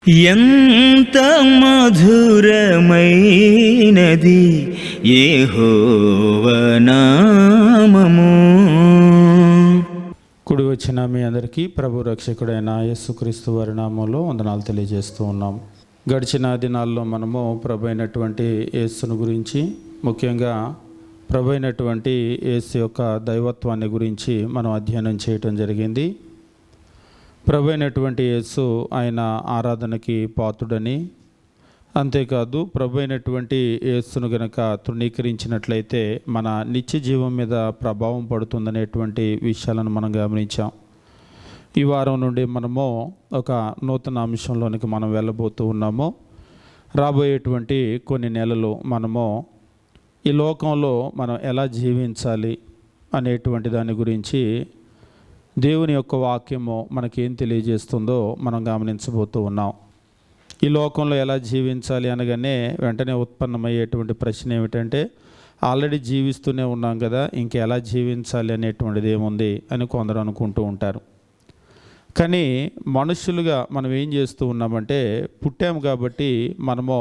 ఎంత మధురమైనది యెహోవా నామము. కుడి వచ్చిన మీ అందరికీ ప్రభు రక్షకుడైన యేసుక్రీస్తు వారి నామంలో వందనాలు తెలియజేస్తూ ఉన్నాం. గడిచిన దినాల్లో మనము ప్రభు అయినటువంటి యేసును గురించి, ముఖ్యంగా ప్రభు అయినటువంటి యేసు యొక్క దైవత్వాన్ని గురించి మనం అధ్యయనం చేయటం జరిగింది. ప్రభు అయినటువంటి యేసు ఆయన ఆరాధనకి పాత్రుడని, అంతేకాదు ప్రభు అయినటువంటి యేసును గనక తృణీకరించినట్లయితే మన నిత్య జీవం మీద ప్రభావం పడుతుందనేటువంటి విషయాలను మనం గమనించాం. ఈ వారం నుండి మనము ఒక నూతన అంశంలోనికి మనం వెళ్ళబోతూ ఉన్నాము. రాబోయేటువంటి కొన్ని నెలలు మనము ఈ లోకంలో మనం ఎలా జీవించాలి అనేటువంటి దాని గురించి దేవుని యొక్క వాక్యము మనకేం తెలియజేస్తుందో మనం గమనించబోతూ ఉన్నాం. ఈ లోకంలో ఎలా జీవించాలి అనగానే వెంటనే ఉత్పన్నమయ్యేటువంటి ప్రశ్న ఏమిటంటే, ఆల్రెడీ జీవిస్తూనే ఉన్నాం కదా, ఇంకెలా జీవించాలి అనేటువంటిది ఏముంది అని కొందరు అనుకుంటూ ఉంటారు. కానీ మనుషులుగా మనం ఏం చేస్తూ ఉన్నామంటే, పుట్టాము కాబట్టి మనము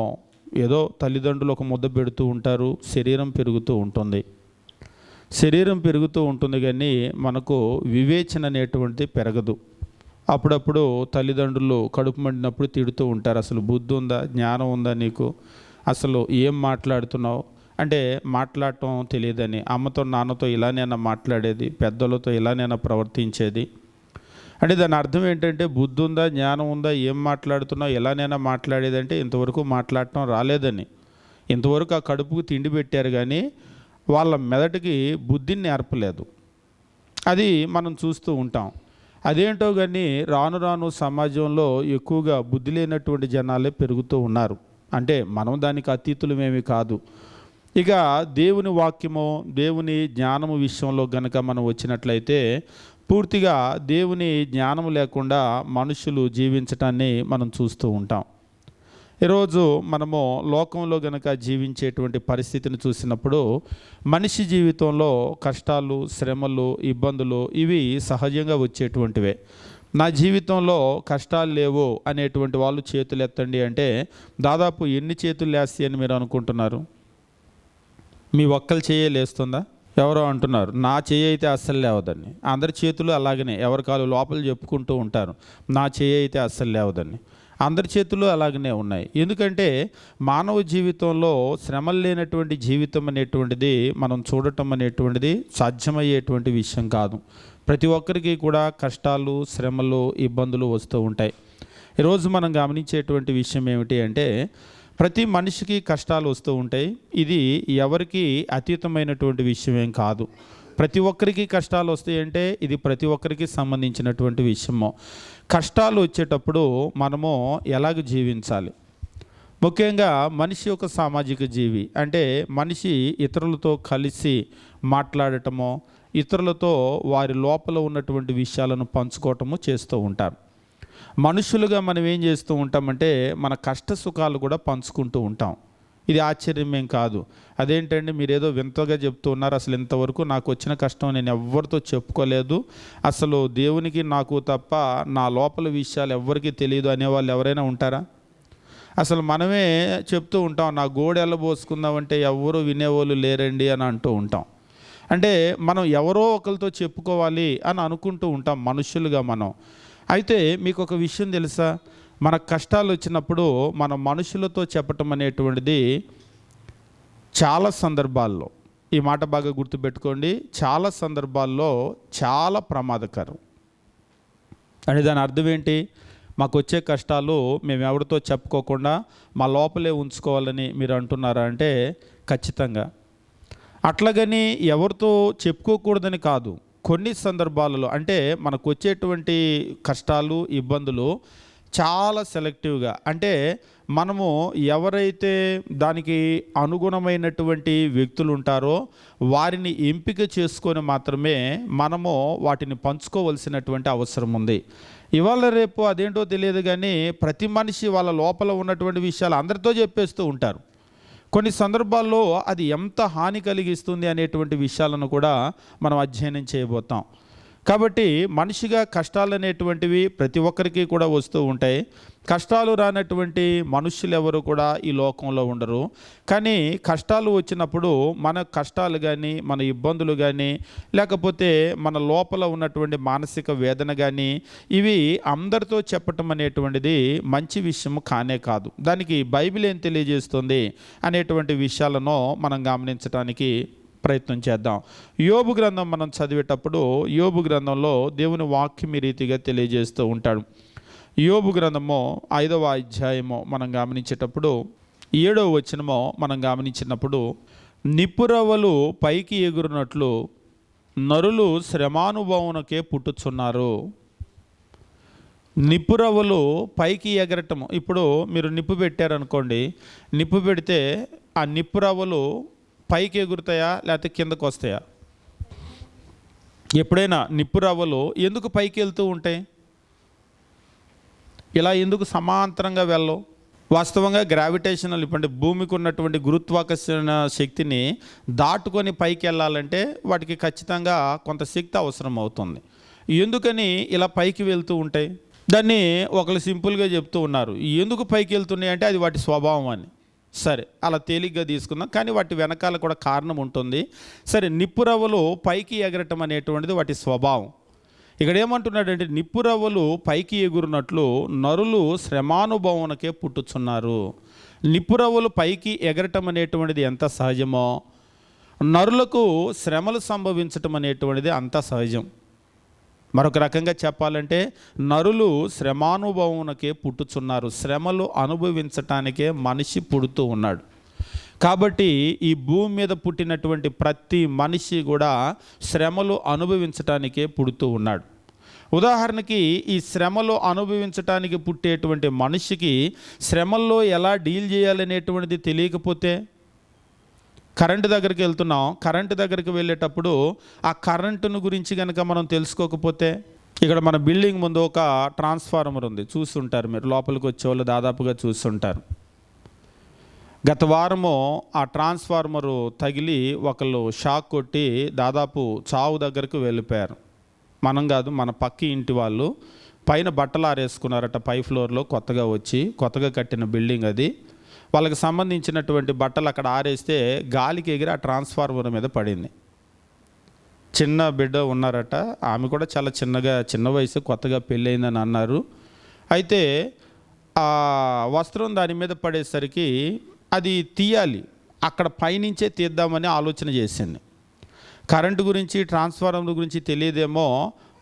ఏదో తల్లిదండ్రులు ఒక ముద్ద పెడుతూ ఉంటారు, శరీరం పెరుగుతూ ఉంటుంది. శరీరం పెరుగుతూ ఉంటుంది కానీ మనకు వివేచన అనేటువంటిది పెరగదు. అప్పుడప్పుడు తల్లిదండ్రులు కడుపు మండినప్పుడు తిడుతూ ఉంటారు, అసలు బుద్ధి ఉందా, జ్ఞానం ఉందా నీకు, అసలు ఏం మాట్లాడుతున్నావు అంటే మాట్లాడటం తెలియదని. అమ్మతో నాన్నతో ఇలానైనా మాట్లాడేది, పెద్దలతో ఇలానైనా ప్రవర్తించేది అంటే దాని అర్థం ఏంటంటే, బుద్ధి ఉందా, జ్ఞానం ఉందా, ఏం మాట్లాడుతున్నావు, ఎలానైనా మాట్లాడేది అంటే ఇంతవరకు మాట్లాడటం రాలేదని. ఇంతవరకు ఆ కడుపుకు తిండి పెట్టారు కానీ వాళ్ళ మెదటికి బుద్ధిని నేర్పలేదు. అది మనం చూస్తూ ఉంటాం. అదేంటో కానీ రాను రాను సమాజంలో ఎక్కువగా బుద్ధి లేనటువంటి జనాలే పెరుగుతూ ఉన్నారు. అంటే మనం దానికి అతీతులమేమి కాదు. ఇక దేవుని వాక్యము, దేవుని జ్ఞానము విషయంలో గనక మనం వచ్చినట్లయితే పూర్తిగా దేవుని జ్ఞానం లేకుండా మనుషులు జీవించటాన్ని మనం చూస్తూ ఉంటాం. ఈరోజు మనము లోకంలో గనక జీవించేటువంటి పరిస్థితిని చూసినప్పుడు మనిషి జీవితంలో కష్టాలు, శ్రమలు, ఇబ్బందులు ఇవి సహజంగా వచ్చేటువంటివే. నా జీవితంలో కష్టాలు లేవు అనేటువంటి వాళ్ళు చేతులు ఎత్తండి అంటే దాదాపు ఎన్ని చేతులు లేస్తాయి అని మీరు అనుకుంటున్నారు? మీ ఒక్కరి చేయ లేస్తుందా? ఎవరో అంటున్నారు నా చేయి అయితే అస్సలు లేవదని. అందరి చేతులు అలాగనే ఎవరి కాలు లోపల చెప్పుకుంటూ ఉంటారు, నా చేయి అయితే అస్సలు లేవదని. అందరి చేతులు అలాగనే ఉన్నాయి. ఎందుకంటే మానవ జీవితంలో శ్రమలు లేనటువంటి జీవితం అనేటువంటిది మనం చూడటం అనేటువంటిది సాధ్యమయ్యేటువంటి విషయం కాదు. ప్రతి ఒక్కరికి కూడా కష్టాలు, శ్రమలు, ఇబ్బందులు వస్తూ ఉంటాయి. ఈరోజు మనం గమనించేటువంటి విషయం ఏమిటి అంటే, ప్రతి మనిషికి కష్టాలు వస్తూ ఉంటాయి. ఇది ఎవరికి అతీతమైనటువంటి విషయం ఏం కాదు. ప్రతి ఒక్కరికి కష్టాలు వస్తాయంటే ఇది ప్రతి ఒక్కరికి సంబంధించినటువంటి విషయము. కష్టాలు వచ్చేటప్పుడు మనము ఎలాగ జీవించాలి? ముఖ్యంగా మనిషి ఒక సామాజిక జీవి. అంటే మనిషి ఇతరులతో కలిసి మాట్లాడటము, ఇతరులతో వారి లోపల ఉన్నటువంటి విషయాలను పంచుకోవటము చేస్తూ ఉంటారు. మనుషులుగా మనం ఏం చేస్తూ ఉంటామంటే మన కష్ట సుఖాలు కూడా పంచుకుంటూ ఉంటాం. ఇది ఆశ్చర్యమేం కాదు. అదేంటండి మీరేదో వింతగా చెప్తూ ఉన్నారు, అసలు ఇంతవరకు నాకు వచ్చిన కష్టం నేను ఎవరితో చెప్పుకోలేదు, అసలు దేవునికి నాకు తప్ప నా లోపల విషయాలు ఎవరికి తెలియదు అనేవాళ్ళు ఎవరైనా ఉంటారా? అసలు మనమే చెప్తూ ఉంటాం, నా గోడ ఎల్లబోసుకుందామంటే ఎవరు వినేవాళ్ళు లేరండి అని అంటూ ఉంటాం. అంటే మనం ఎవరో ఒకరితో చెప్పుకోవాలి అని అనుకుంటూ ఉంటాం మనుషులుగా మనం. అయితే మీకు ఒక విషయం తెలుసా? మన కష్టాలు వచ్చినప్పుడు మన మనుషులతో చెప్పటం అనేటువంటిది చాలా సందర్భాల్లో, ఈ మాట బాగా గుర్తుపెట్టుకోండి, చాలా సందర్భాల్లో చాలా ప్రమాదకరం. అని దాని అర్థం ఏంటి? మాకు వచ్చే కష్టాలు మేము ఎవరితో చెప్పుకోకుండా మా లోపలే ఉంచుకోవాలని మీరు అంటున్నారా అంటే ఖచ్చితంగా. అట్లాగని ఎవరితో చెప్పుకోకూడదని కాదు. కొన్ని సందర్భాలలో అంటే మనకు వచ్చేటువంటి కష్టాలు, ఇబ్బందులు చాలా సెలెక్టివ్గా, అంటే మనము ఎవరైతే దానికి అనుగుణమైనటువంటి వ్యక్తులు ఉంటారో వారిని ఎంపిక చేసుకొని మాత్రమే మనము వాటిని పంచుకోవలసినటువంటి అవసరం ఉంది. ఇవాళ రేపు అదేంటో తెలియదు కానీ ప్రతి మనిషి వాళ్ళ లోపల ఉన్నటువంటి విషయాలు అందరితో చెప్పేస్తూ ఉంటారు. కొన్ని సందర్భాల్లో అది ఎంత హాని కలిగిస్తుంది అనేటువంటి విషయాలను కూడా మనం అధ్యయనం చేయబోతాం. కాబట్టి మనిషిగా కష్టాలు అనేటువంటివి ప్రతి ఒక్కరికి కూడా వస్తూ ఉంటాయి. కష్టాలు రానటువంటి మనుషులు ఎవరు కూడా ఈ లోకంలో ఉండరు. కానీ కష్టాలు వచ్చినప్పుడు మన కష్టాలు కానీ, మన ఇబ్బందులు కానీ, లేకపోతే మన లోపల ఉన్నటువంటి మానసిక వేదన కానీ, ఇవి అందరితో చెప్పటం అనేటువంటిది మంచి విషయం కానే కాదు. దానికి బైబిల్ ఏం తెలియజేస్తుంది అనేటువంటి విషయాలను మనం గమనించడానికి ప్రయత్నం చేద్దాం. యోబు గ్రంథం మనం చదివేటప్పుడు యోబు గ్రంథంలో దేవుని వాక్యం ఈ రీతిగా తెలియజేస్తూ ఉంటాడు. యోబు గ్రంథము 5వ అధ్యాయము మనం గమనించేటప్పుడు 7వ వచనము మనం గమనించినప్పుడు, నిప్పురవ్వలు పైకి ఎగురునట్లు నరులు శ్రమానుభవమునకే పుట్టుచున్నారు. నిప్పురవ్వలు పైకి ఎగరటము. ఇప్పుడు మీరు నిప్పు పెట్టారనుకోండి, నిప్పు పెడితే ఆ నిప్పురవ్వలు పైకి ఎగురుతాయా లేకపోతే కిందకు వస్తాయా? ఎప్పుడైనా నిప్పురవ్వలు ఎందుకు పైకి వెళ్తూ ఉంటాయి? ఇలా ఎందుకు సమాంతరంగా వెళ్ళవు? వాస్తవంగా గ్రావిటేషనల్, ఇప్పుడు భూమికి ఉన్నటువంటి గురుత్వాకర్షణ శక్తిని దాటుకొని పైకి వెళ్ళాలంటే వాటికి ఖచ్చితంగా కొంత శక్తి అవసరం అవుతుంది. ఎందుకని ఇలా పైకి వెళ్తూ ఉంటాయి? దాన్ని ఒకరు సింపుల్గా చెప్తూ ఉన్నారు, ఎందుకు పైకి వెళ్తున్నాయి అంటే అది వాటి స్వభావం అని. సరే, అలా తేలిగ్గా తీసుకుందాం, కానీ వాటి వెనకాల కూడా కారణం ఉంటుంది. సరే, నిప్పురవ్వలు పైకి ఎగరటం అనేటువంటిది వాటి స్వభావం. ఇక్కడ ఏమంటున్నాడంటే, నిప్పురవ్వలు పైకి ఎగురునట్లు నరులు శ్రమానుభవమునకే పుట్టుచున్నారు. నిప్పురవ్వలు పైకి ఎగరటం అనేటువంటిది ఎంత సహజమో, నరులకు శ్రమలు సంభవించటం అనేటువంటిది అంత సహజం. మరొక రకంగా చెప్పాలంటే, నరులు శ్రమానుభవమునకే పుట్టుచున్నారు. శ్రమలు అనుభవించటానికే మనిషి పుడుతూ ఉన్నాడు. కాబట్టి ఈ భూమి మీద పుట్టినటువంటి ప్రతి మనిషి కూడా శ్రమలు అనుభవించటానికే పుడుతూ ఉన్నాడు. ఉదాహరణకి, ఈ శ్రమలు అనుభవించటానికి పుట్టేటువంటి మనిషికి శ్రమల్లో ఎలా డీల్ చేయాలనేటువంటిది తెలియకపోతే, కరెంటు దగ్గరికి వెళ్తున్నాం, కరెంటు దగ్గరికి వెళ్ళేటప్పుడు ఆ కరెంటును గురించి కనుక మనం తెలుసుకోకపోతే, ఇక్కడ మన బిల్డింగ్ ముందు ఒక ట్రాన్స్ఫార్మర్ ఉంది, చూస్తుంటారు మీరు, లోపలికి వచ్చేవాళ్ళు దాదాపుగా చూస్తుంటారు. గత వారము ఆ ట్రాన్స్ఫార్మరు తగిలి ఒకళ్ళు షాక్ కొట్టి దాదాపు చావు దగ్గరకు వెళ్ళిపోయారు. మనం కాదు, మన పక్కి ఇంటి వాళ్ళు. పైన బట్టలు ఆరేసుకున్నారట, పై ఫ్లోర్లో కొత్తగా వచ్చి, కొత్తగా కట్టిన బిల్డింగ్ అది. వాళ్ళకి సంబంధించినటువంటి బట్టలు అక్కడ ఆరేస్తే గాలికి ఎగిరి ఆ ట్రాన్స్ఫార్మర్ మీద పడింది. చిన్న బిడ్డ ఉన్నారట, ఆమె కూడా చాలా చిన్న వయసు, కొత్తగా పెళ్ళయిందని అన్నారు. అయితే ఆ వస్త్రం దాని మీద పడేసరికి అది తీయాలి, అక్కడ పైనుంచే తీద్దామని ఆలోచన చేసింది. కరెంటు గురించి, ట్రాన్స్ఫార్మర్ గురించి తెలియదేమో,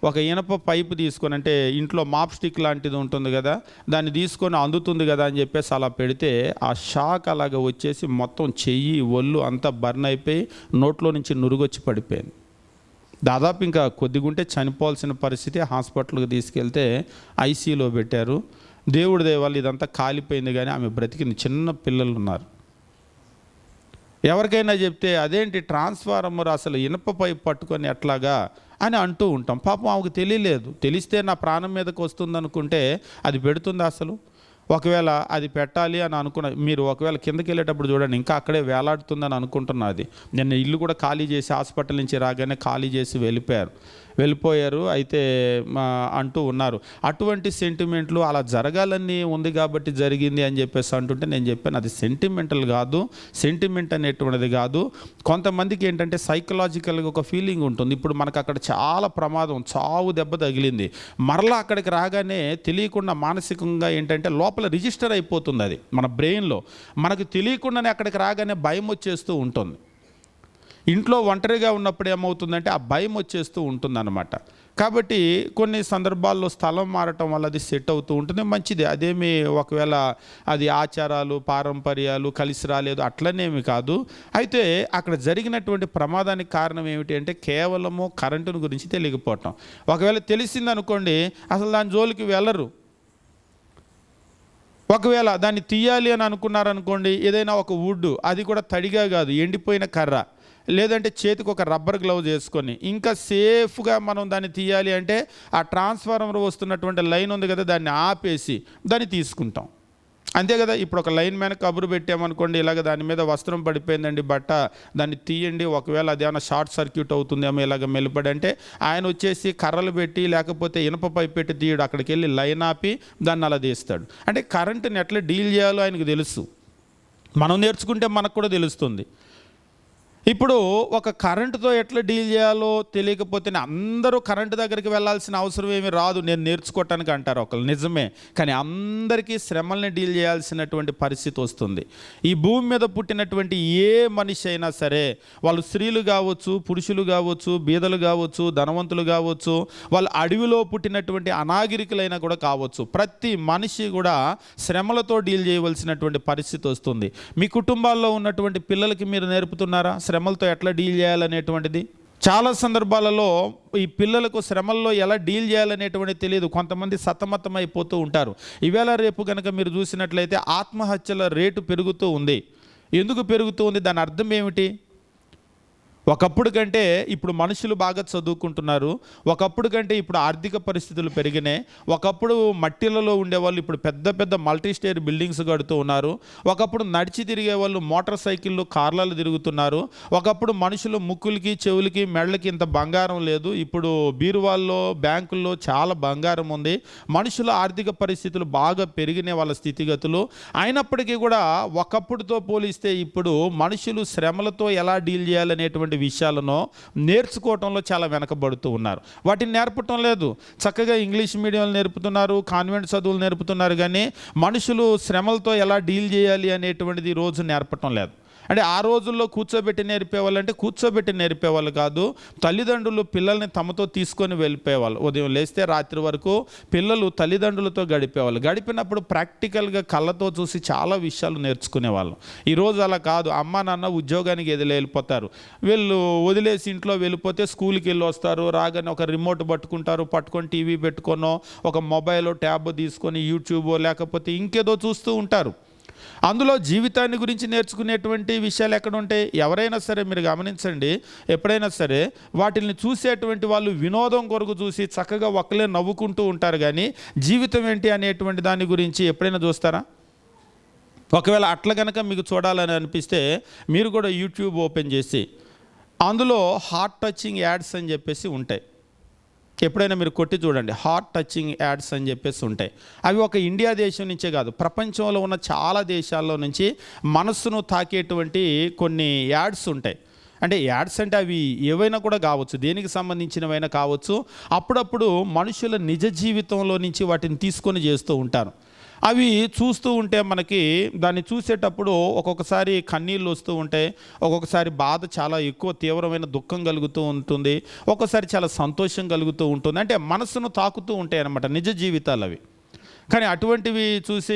ఒక ఇనప పైపు తీసుకొని, అంటే ఇంట్లో మాప్ స్టిక్ లాంటిది ఉంటుంది కదా, దాన్ని తీసుకొని అందుతుంది కదా అని చెప్పేసి అలా పెడితే ఆ షాక్ అలాగ వచ్చేసి మొత్తం చెయ్యి, ఒళ్ళు అంతా బర్న్ అయిపోయి నోట్లో నుంచి నురుగొచ్చి పడిపోయింది. దాదాపు ఇంకా కొద్దిగుంటే చనిపోవాల్సిన పరిస్థితి. హాస్పిటల్కి తీసుకెళ్తే ఐసీయూలో పెట్టారు. దేవుడి దయ వల్ల ఇదంతా కాలిపోయింది, కానీ ఆమె బ్రతికింది. చిన్న పిల్లలు ఉన్నారు. ఎవరికైనా చెప్తే అదేంటి ట్రాన్స్ఫార్మర్ అసలు ఇనప పైపు పట్టుకొని ఎట్లాగా అని అంటూ ఉంటాం. పాపం ఆమెకు తెలియలేదు. తెలిస్తే నా ప్రాణం మీదకి వస్తుంది అనుకుంటే అది పెడుతుంది అసలు? ఒకవేళ అది పెట్టాలి అని అనుకున్న మీరు ఒకవేళ కిందకి వెళ్ళేటప్పుడు చూడండి, ఇంకా అక్కడే వేలాడుతుందని అనుకుంటున్నది. నిన్న ఇల్లు కూడా ఖాళీ చేసి, హాస్పిటల్ నుంచి రాగానే ఖాళీ చేసి వెళ్ళిపోయారు. అయితే అంటూ ఉన్నారు, అటువంటి సెంటిమెంట్లు అలా జరగాలని ఉంది కాబట్టి జరిగింది అని చెప్పేసి అంటుంటే నేను చెప్పాను, అది సెంటిమెంటల్ కాదు. సెంటిమెంట్ అనేటువంటిది కాదు. కొంతమందికి ఏంటంటే సైకలాజికల్గా ఒక ఫీలింగ్ ఉంటుంది. ఇప్పుడు మనకు అక్కడ చాలా ప్రమాదం, చావు దెబ్బ తగిలింది, మరలా అక్కడికి రాగానే తెలియకుండా మానసికంగా ఏంటంటే లోపల రిజిస్టర్ అయిపోతుంది. అది మన బ్రెయిన్లో మనకు తెలియకుండానే అక్కడికి రాగానే భయం వచ్చేస్తూ ఉంటుంది. ఇంట్లో ఒంటరిగా ఉన్నప్పుడు ఏమవుతుందంటే ఆ భయం వచ్చేస్తూ ఉంటుందన్నమాట. కాబట్టి కొన్ని సందర్భాల్లో స్థలం మారటం వల్ల అది సెట్ అవుతూ ఉంటుంది, మంచిది. అదేమి ఒకవేళ అది ఆచారాలు, పారంపర్యాలు కలిసి రాలేదు అట్లనేమి కాదు. అయితే అక్కడ జరిగినటువంటి ప్రమాదానికి కారణం ఏమిటి అంటే కేవలము కరెంటును గురించి తెలియకపోవటం. ఒకవేళ తెలిసిందనుకోండి, అసలు దాని జోలికి వెళ్ళరు. ఒకవేళ దాన్ని తీయాలి అని అనుకున్నారనుకోండి, ఏదైనా ఒక వుడ్, అది కూడా తడిగా కాదు, ఎండిపోయిన కర్ర, లేదంటే చేతికి ఒక రబ్బర్ గ్లౌజ్ వేసుకొని ఇంకా సేఫ్గా మనం దాన్ని తీయాలి అంటే ఆ ట్రాన్స్ఫార్మర్ వస్తున్నటువంటి లైన్ ఉంది కదా, దాన్ని ఆపేసి దాన్ని తీసుకుంటాం. అంతే కదా. ఇప్పుడు ఒక లైన్ మ్యాన్ కబురు పెట్టామనుకోండి, ఇలాగ దాని మీద వస్త్రం పడిపోయిందండి బట్ట, దాన్ని తీయండి, ఒకవేళ అదేమైనా షార్ట్ సర్క్యూట్ అవుతుందేమో ఇలాగ మెలుపడి అంటే ఆయన వచ్చేసి కర్రలు పెట్టి లేకపోతే ఇనప పైప్ పెట్టి తీయడు, అక్కడికి వెళ్ళి లైన్ ఆపి దాన్ని అలా తీస్తాడు. అంటే కరెంటుని ఎట్లా డీల్ చేయాలో ఆయనకు తెలుసు. మనం నేర్చుకుంటే మనకు కూడా తెలుస్తుంది. ఇప్పుడు ఒక కరెంటుతో ఎట్లా డీల్ చేయాలో తెలియకపోతే అందరూ కరెంటు దగ్గరికి వెళ్ళాల్సిన అవసరం ఏమీ రాదు, నేను నేర్చుకోవటానికి అంటారు ఒకళ్ళు, నిజమే. కానీ అందరికీ శ్రమల్ని డీల్ చేయాల్సినటువంటి పరిస్థితి వస్తుంది. ఈ భూమి మీద పుట్టినటువంటి ఏ మనిషి అయినా సరే, వాళ్ళు స్త్రీలు కావచ్చు, పురుషులు కావచ్చు, బీదలు కావచ్చు, ధనవంతులు కావచ్చు, వాళ్ళు అడవిలో పుట్టినటువంటి అనాగరికులైనా కూడా కావచ్చు, ప్రతి మనిషి కూడా శ్రమలతో డీల్ చేయవలసినటువంటి పరిస్థితి వస్తుంది. మీ కుటుంబాల్లో ఉన్నటువంటి పిల్లలకి మీరు నేర్పుతున్నారా శ్రమలతో ఎట్లా డీల్ చేయాలనేటువంటిది? చాలా సందర్భాలలో ఈ పిల్లలకు శ్రమల్లో ఎలా డీల్ చేయాలనేటువంటిది తెలియదు. కొంతమంది సతమతం అయిపోతూ ఉంటారు. ఈవేళ రేపు కనుక మీరు చూసినట్లయితే ఆత్మహత్యల రేటు పెరుగుతూ ఉంది. ఎందుకు పెరుగుతూ ఉంది? దాని అర్థం ఏమిటి? ఒకప్పుడు కంటే ఇప్పుడు మనుషులు బాగా చదువుకుంటున్నారు, ఒకప్పుడు కంటే ఇప్పుడు ఆర్థిక పరిస్థితులు పెరిగినాయి. ఒకప్పుడు మట్టిలలో ఉండేవాళ్ళు ఇప్పుడు పెద్ద పెద్ద మల్టీ స్టేర్ బిల్డింగ్స్ కడుతూ ఉన్నారు. ఒకప్పుడు నడిచి తిరిగే వాళ్ళు మోటార్ సైకిళ్ళు, కార్లలో తిరుగుతున్నారు. ఒకప్పుడు మనుషులు ముక్కులకి, చెవులకి, మెడలకి ఇంత బంగారం లేదు, ఇప్పుడు బీరువాల్లో, బ్యాంకుల్లో చాలా బంగారం ఉంది. మనుషుల ఆర్థిక పరిస్థితులు బాగా పెరిగినాయి వాళ్ళ స్థితిగతులు. అయినప్పటికీ కూడా ఒకప్పుడుతో పోలిస్తే ఇప్పుడు మనుషులు శ్రమలతో ఎలా డీల్ చేయాలనేటువంటి విషయాలను నేర్చుకోవటంలో చాలా వెనకబడుతూ ఉన్నారు. వాటిని నేర్పటం లేదు. చక్కగా ఇంగ్లీష్ మీడియంలు నేర్పుతున్నారు, కాన్వెంట్ చదువులు నేర్పుతున్నారు, కానీ మనుషులు శ్రమలతో ఎలా డీల్ చేయాలి అనేటువంటిది ఈ రోజు నేర్పటం లేదు. అంటే ఆ రోజుల్లో కూర్చోబెట్టి నేర్పేవాళ్ళు, అంటే కూర్చోబెట్టి నేర్పేవాళ్ళు కాదు, తల్లిదండ్రులు పిల్లల్ని తమతో తీసుకొని వెళ్ళిపోయేవాళ్ళు. ఉదయం లేస్తే రాత్రి వరకు పిల్లలు తల్లిదండ్రులతో గడిపేవాళ్ళు. గడిపినప్పుడు ప్రాక్టికల్గా కళ్ళతో చూసి చాలా విషయాలు నేర్చుకునేవాళ్ళు. ఈరోజు అలా కాదు. అమ్మ నాన్న ఉద్యోగానికి వెళ్ళిపోతారు, వీళ్ళు వదిలేసి ఇంట్లో వెళ్ళిపోతే స్కూల్కి వెళ్ళి వస్తారు, రాగానే ఒక రిమోట్ పట్టుకొని టీవీ పెట్టుకొనో ఒక మొబైల్ ట్యాబ్ తీసుకొని యూట్యూబ్ లేకపోతే ఇంకేదో చూస్తూ ఉంటారు. అందులో జీవితాన్ని గురించి నేర్చుకునేటువంటి విషయాలు ఎక్కడ ఉంటాయి? ఎవరైనా సరే మీరు గమనించండి, ఎప్పుడైనా సరే వాటిని చూసేటువంటి వాళ్ళు వినోదం కొరకు చూసి చక్కగా ఒక్కలే నవ్వుకుంటూ ఉంటారు, కానీ జీవితం ఏంటి అనేటువంటి దాని గురించి ఎప్పుడైనా చూస్తారా? ఒకవేళ అట్లా కనుక మీకు చూడాలని అనిపిస్తే మీరు కూడా యూట్యూబ్ ఓపెన్ చేసి అందులో హార్ట్ టచింగ్ యాడ్స్ అని చెప్పేసి ఉంటాయి. ఎప్పుడైనా మీరు కొట్టి చూడండి, హార్ట్ టచింగ్ యాడ్స్ అని చెప్పేసి ఉంటాయి. అవి ఒక ఇండియా దేశం నుంచే కాదు, ప్రపంచంలో ఉన్న చాలా దేశాల్లో నుంచి మనస్సును తాకేటువంటి కొన్ని యాడ్స్ ఉంటాయి. అంటే యాడ్స్ అంటే అవి ఏవైనా కూడా కావచ్చు, దేనికి సంబంధించినవైనా కావచ్చు. అప్పుడప్పుడు మనుషుల నిజ జీవితంలో నుంచి వాటిని తీసుకొని చేస్తూ ఉంటారు. అవి చూస్తూ ఉంటే మనకి దాన్ని చూసేటప్పుడు ఒక్కొక్కసారి కన్నీళ్ళు వస్తూ ఉంటాయి, ఒక్కొక్కసారి బాధ చాలా ఎక్కువ తీవ్రమైన దుఃఖం కలుగుతూ ఉంటుంది, ఒక్కొక్కసారి చాలా సంతోషం కలుగుతూ ఉంటుంది. అంటే మనసును తాకుతూ ఉంటాయి అన్నమాట నిజ జీవితాలు అవి. కానీ అటువంటివి చూసి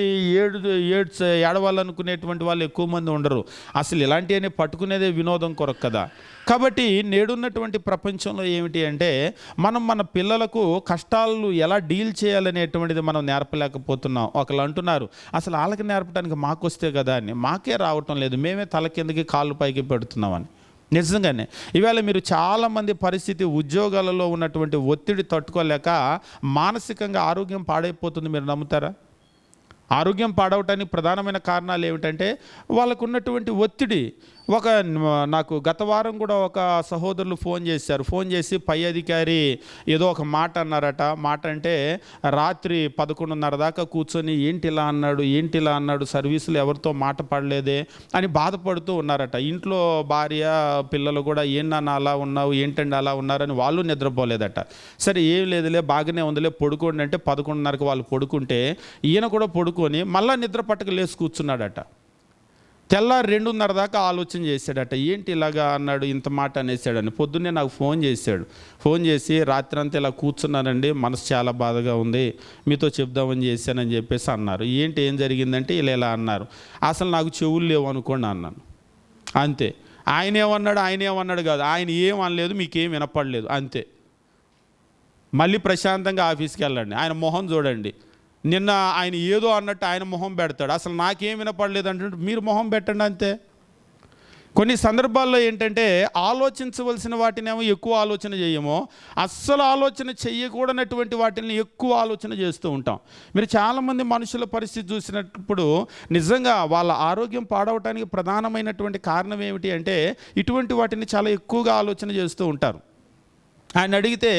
ఏడవాలనుకునేటువంటి వాళ్ళు ఎక్కువ మంది ఉండరు. అసలు ఇలాంటివన్నీ పట్టుకునేదే వినోదం కొరకు కదా. కాబట్టి నేడున్నటువంటి ప్రపంచంలో ఏమిటి అంటే మన పిల్లలకు కష్టాలు ఎలా డీల్ చేయాలనేటువంటిది మనం నేర్పలేకపోతున్నాం. ఒకళ్ళు అంటున్నారు, అసలు వాళ్ళకి నేర్పడానికి మాకు వస్తే కదా అని. మాకే రావటం లేదు, మేమే తల కిందకి కాళ్ళు పైకి పెడుతున్నామని. నిజంగానే ఈవేళ మీరు చాలామంది పరిస్థితి ఉద్యోగాలలో ఉన్నటువంటి ఒత్తిడి తట్టుకోలేక మానసికంగా ఆరోగ్యం పాడైపోతుంది. మీరు నమ్ముతారా? ఆరోగ్యం పాడవటానికి ప్రధానమైన కారణాలు ఏమిటంటే వాళ్ళకు ఉన్నటువంటి ఒత్తిడి. నాకు గత వారం కూడా ఒక సహోదరులు ఫోన్ చేసి పై అధికారి ఏదో ఒక మాట అన్నారట. మాట అంటే రాత్రి 11:30 దాకా కూర్చొని ఏంటిలా అన్నాడు, సర్వీసులు ఎవరితో మాట పడలేదే అని బాధపడుతూ ఉన్నారట. ఇంట్లో భార్య పిల్లలు కూడా ఏంటన్నా అలా ఉన్నావు, ఏంటండి అలా ఉన్నారని వాళ్ళు నిద్రపోలేదట. సరే ఏం లేదులే బాగానే ఉందిలే పడుకోండి అంటే 11:30కి వాళ్ళు పడుకుంటే ఈయన కూడా పడుకొని మళ్ళా నిద్ర పట్టక లేచి కూర్చున్నాడట. తెల్లారి 2:30 దాకా ఆలోచన చేశాడట, ఏంటి ఇలాగా అన్నాడు, ఇంత మాట అనేసాడని. పొద్దున్నే నాకు ఫోన్ చేసి రాత్రి అంతా ఇలా కూర్చున్నానండి, మనసు చాలా బాధగా ఉంది, మీతో చెప్దామని చేశానని చెప్పేసి అన్నారు. ఏం జరిగిందంటే ఇలా అన్నారు. అసలు నాకు చెవులు లేవు అనుకోండి అన్నాను. అంతే. ఆయన ఏమన్నాడు కాదు, ఆయన ఏం అనలేదు, మీకేం వినపడలేదు, అంతే. మళ్ళీ ప్రశాంతంగా ఆఫీస్కి వెళ్ళండి, ఆయన మొహం చూడండి. నిన్న ఆయన ఏదో అన్నట్టు ఆయన మొహం పెడతాడు, అసలు నాకేం వినపడలేదు అంటే మీరు మొహం పెట్టండి, అంతే. కొన్ని సందర్భాల్లో ఏంటంటే ఆలోచించవలసిన వాటినేమో ఎక్కువ ఆలోచన చేయము, అస్సలు ఆలోచన చేయకూడనటువంటి వాటిని ఎక్కువ ఆలోచన చేస్తూ ఉంటాం. మీరు చాలామంది మనుషుల పరిస్థితి చూసినప్పుడు నిజంగా వాళ్ళ ఆరోగ్యం పాడవటానికి ప్రధానమైనటువంటి కారణం ఏమిటి అంటే ఇటువంటి వాటిని చాలా ఎక్కువగా ఆలోచన చేస్తూ ఉంటారు. ఆయన అడిగితే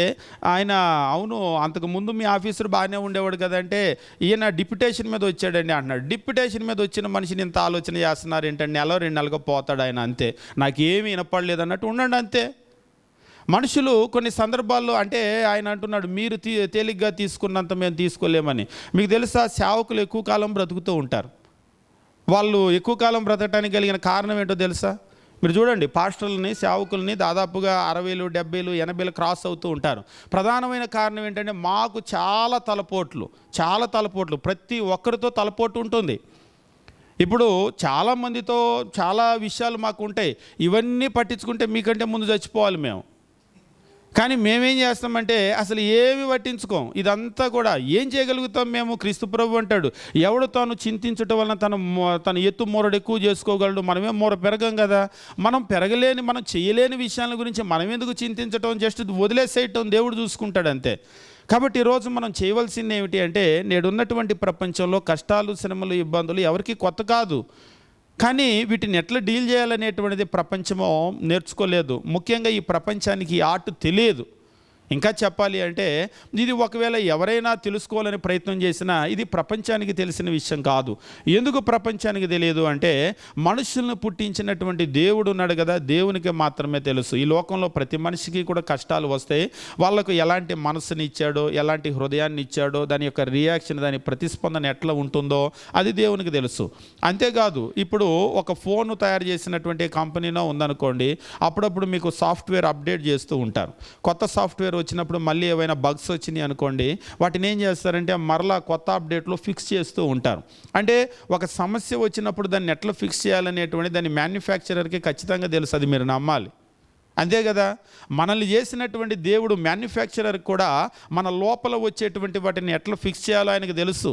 ఆయన అవును అంతకుముందు మీ ఆఫీసర్ బాగానే ఉండేవాడు కదంటే ఈయన డిప్యుటేషన్ మీద వచ్చాడండి అంటున్నాడు. డిప్యుటేషన్ మీద వచ్చిన మనిషిని ఇంత ఆలోచన చేస్తున్నారు ఏంటంటే నెల 2 నెలలుగా పోతాడు ఆయన, అంతే, నాకేమీ వినపడలేదు అన్నట్టు ఉండండి అంతే. మనుషులు కొన్ని సందర్భాల్లో అంటే ఆయన అంటున్నాడు మీరు తేలిగ్గా తీసుకున్నంత మేము తీసుకోలేమని. మీకు తెలుసా సేవకులు ఎక్కువ కాలం బ్రతుకుతూ ఉంటారు. వాళ్ళు ఎక్కువ కాలం బ్రతకడానికి కలిగిన కారణం ఏంటో తెలుసా? మీరు చూడండి, పాస్టర్లని సేవకుల్ని దాదాపుగా 60, 70, 80 క్రాస్ అవుతూ ఉంటారు. ప్రధానమైన కారణం ఏంటంటే మాకు చాలా తలపోట్లు ప్రతి ఒక్కరితో తలపోటు ఉంటుంది. ఇప్పుడు చాలామందితో చాలా విషయాలు మాకు ఉంటాయి, ఇవన్నీ పట్టించుకుంటే మీకంటే ముందు చచ్చిపోవాలి మేము. కానీ మేమేం చేస్తామంటే అసలు ఏమి పట్టించుకోం. ఇదంతా కూడా ఏం చేయగలుగుతాం మేము? క్రీస్తు ప్రభు అంటాడు, ఎవడు తాను చింతించటం వలన తన ఎత్తు మూరడు ఎక్కువ చేసుకోగలడు. మనమే మూర పెరగం కదా. మనం చేయలేని విషయాల గురించి మనం ఎందుకు చింతించటం? జస్ట్ వదిలేసేయటం, దేవుడు చూసుకుంటాడు అంతే. కాబట్టి ఈరోజు మనం చేయవలసింది ఏమిటి అంటే నేడున్నటువంటి ప్రపంచంలో కష్టాలు, శ్రమలు, ఇబ్బందులు ఎవరికి కొత్త కాదు. కానీ వీటిని ఎట్లా డీల్ చేయాలనేటువంటిది ప్రపంచమో నేర్చుకోలేదు. ముఖ్యంగా ఈ ప్రపంచానికి ఈ ఆర్ట్ తెలియదు. ఇంకా చెప్పాలి అంటే ఇది ఒకవేళ ఎవరైనా తెలుసుకోవాలని ప్రయత్నం చేసినా ఇది ప్రపంచానికి తెలిసిన విషయం కాదు. ఎందుకు ప్రపంచానికి తెలియదు అంటే మనుషులను పుట్టించినటువంటి దేవుడు ఉన్నాడు కదా, దేవునికి మాత్రమే తెలుసు. ఈ లోకంలో ప్రతి మనిషికి కూడా కష్టాలు వస్తాయి. వాళ్ళకు ఎలాంటి మనసుని ఇచ్చాడో, ఎలాంటి హృదయాన్ని ఇచ్చాడో, దాని యొక్క రియాక్షన్, దాని ప్రతిస్పందన ఎట్లా ఉంటుందో అది దేవునికి తెలుసు. అంతేకాదు, ఇప్పుడు ఒక ఫోన్ తయారు చేసినటువంటి కంపెనీనో ఉందనుకోండి, అప్పుడప్పుడు మీకు సాఫ్ట్వేర్ అప్డేట్ చేస్తూ ఉంటారు. కొత్త సాఫ్ట్వేర్ వచ్చినప్పుడు మళ్ళీ ఏవైనా బగ్స్ వచ్చినాయి అనుకోండి, వాటిని ఏం చేస్తారంటే మరలా కొత్త అప్డేట్లో ఫిక్స్ చేస్తూ ఉంటారు. అంటే ఒక సమస్య వచ్చినప్పుడు దాన్ని ఎట్లా ఫిక్స్ చేయాలనేటువంటి దాన్ని మ్యానుఫ్యాక్చరర్కి ఖచ్చితంగా తెలుసు. అది మీరు నమ్మాలి. అంతే కదా. మనల్ని చేసినటువంటి దేవుడు మ్యానుఫ్యాక్చరర్ కూడా మన లోపల వచ్చేటువంటి వాటిని ఎట్లా ఫిక్స్ చేయాలో ఆయనకు తెలుసు.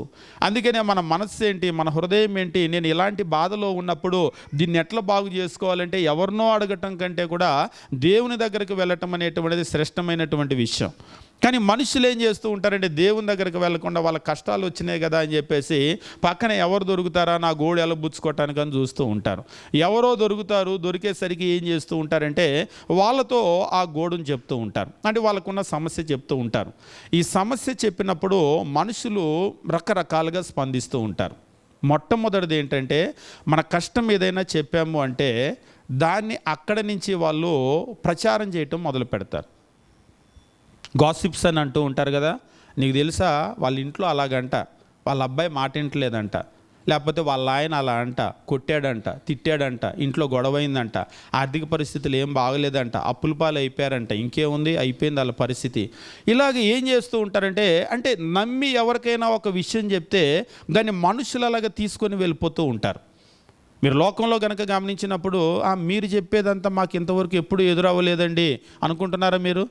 అందుకనే మన మనస్సు ఏంటి, మన హృదయం ఏంటి, నేను ఇలాంటి బాధలో ఉన్నప్పుడు దీన్ని ఎట్లా బాగు చేసుకోవాలంటే ఎవరినో అడగటం కంటే కూడా దేవుని దగ్గరికి వెళ్ళటం అనేటువంటిది శ్రేష్టమైనటువంటి విషయం. కానీ మనుషులు ఏం చేస్తూ ఉంటారంటే దేవుని దగ్గరికి వెళ్ళకుండా వాళ్ళ కష్టాలు వచ్చినాయి కదా అని చెప్పేసి పక్కన ఎవరు దొరుకుతారా నా గోడు ఎలా బుచ్చుకోవటానికి అని చూస్తూ ఉంటారు. ఎవరో దొరుకుతారు, దొరికేసరికి ఏం చేస్తూ ఉంటారంటే వాళ్ళతో ఆ గోడును చెప్తూ ఉంటారు. అంటే వాళ్ళకున్న సమస్య చెప్తూ ఉంటారు. ఈ సమస్య చెప్పినప్పుడు మనుషులు రకరకాలుగా స్పందిస్తూ ఉంటారు. మొట్టమొదటిది ఏంటంటే మన కష్టం ఏదైనా చెప్పాము అంటే దాన్ని అక్కడి నుంచి వాళ్ళు ప్రచారం చేయటం మొదలు పెడతారు. గాసిప్స్ అని అంటూ ఉంటారు కదా. నీకు తెలుసా వాళ్ళ ఇంట్లో అలాగంట, వాళ్ళ అబ్బాయి మాట వింటలేదంట, లేకపోతే వాళ్ళ ఆయన అలా అంట, కొట్టాడంట, తిట్టాడంట, ఇంట్లో గొడవైందంట, ఆర్థిక పరిస్థితులు ఏం బాగలేదంట, అప్పుల పాలు అయిపోయారంట, ఇంకేముంది అయిపోయింది వాళ్ళ పరిస్థితి. ఇలాగ ఏం చేస్తూ ఉంటారంటే అంటే నమ్మి ఎవరికైనా ఒక విషయం చెప్తే దాన్ని మనుషులు అలాగా తీసుకొని వెళ్ళిపోతూ ఉంటారు. మీరు లోకంలో కనుక గమనించినప్పుడు మీరు చెప్పేదంతా మాకు ఇంతవరకు ఎప్పుడు ఎదురవ్వలేదండి అనుకుంటున్నారా మీరు?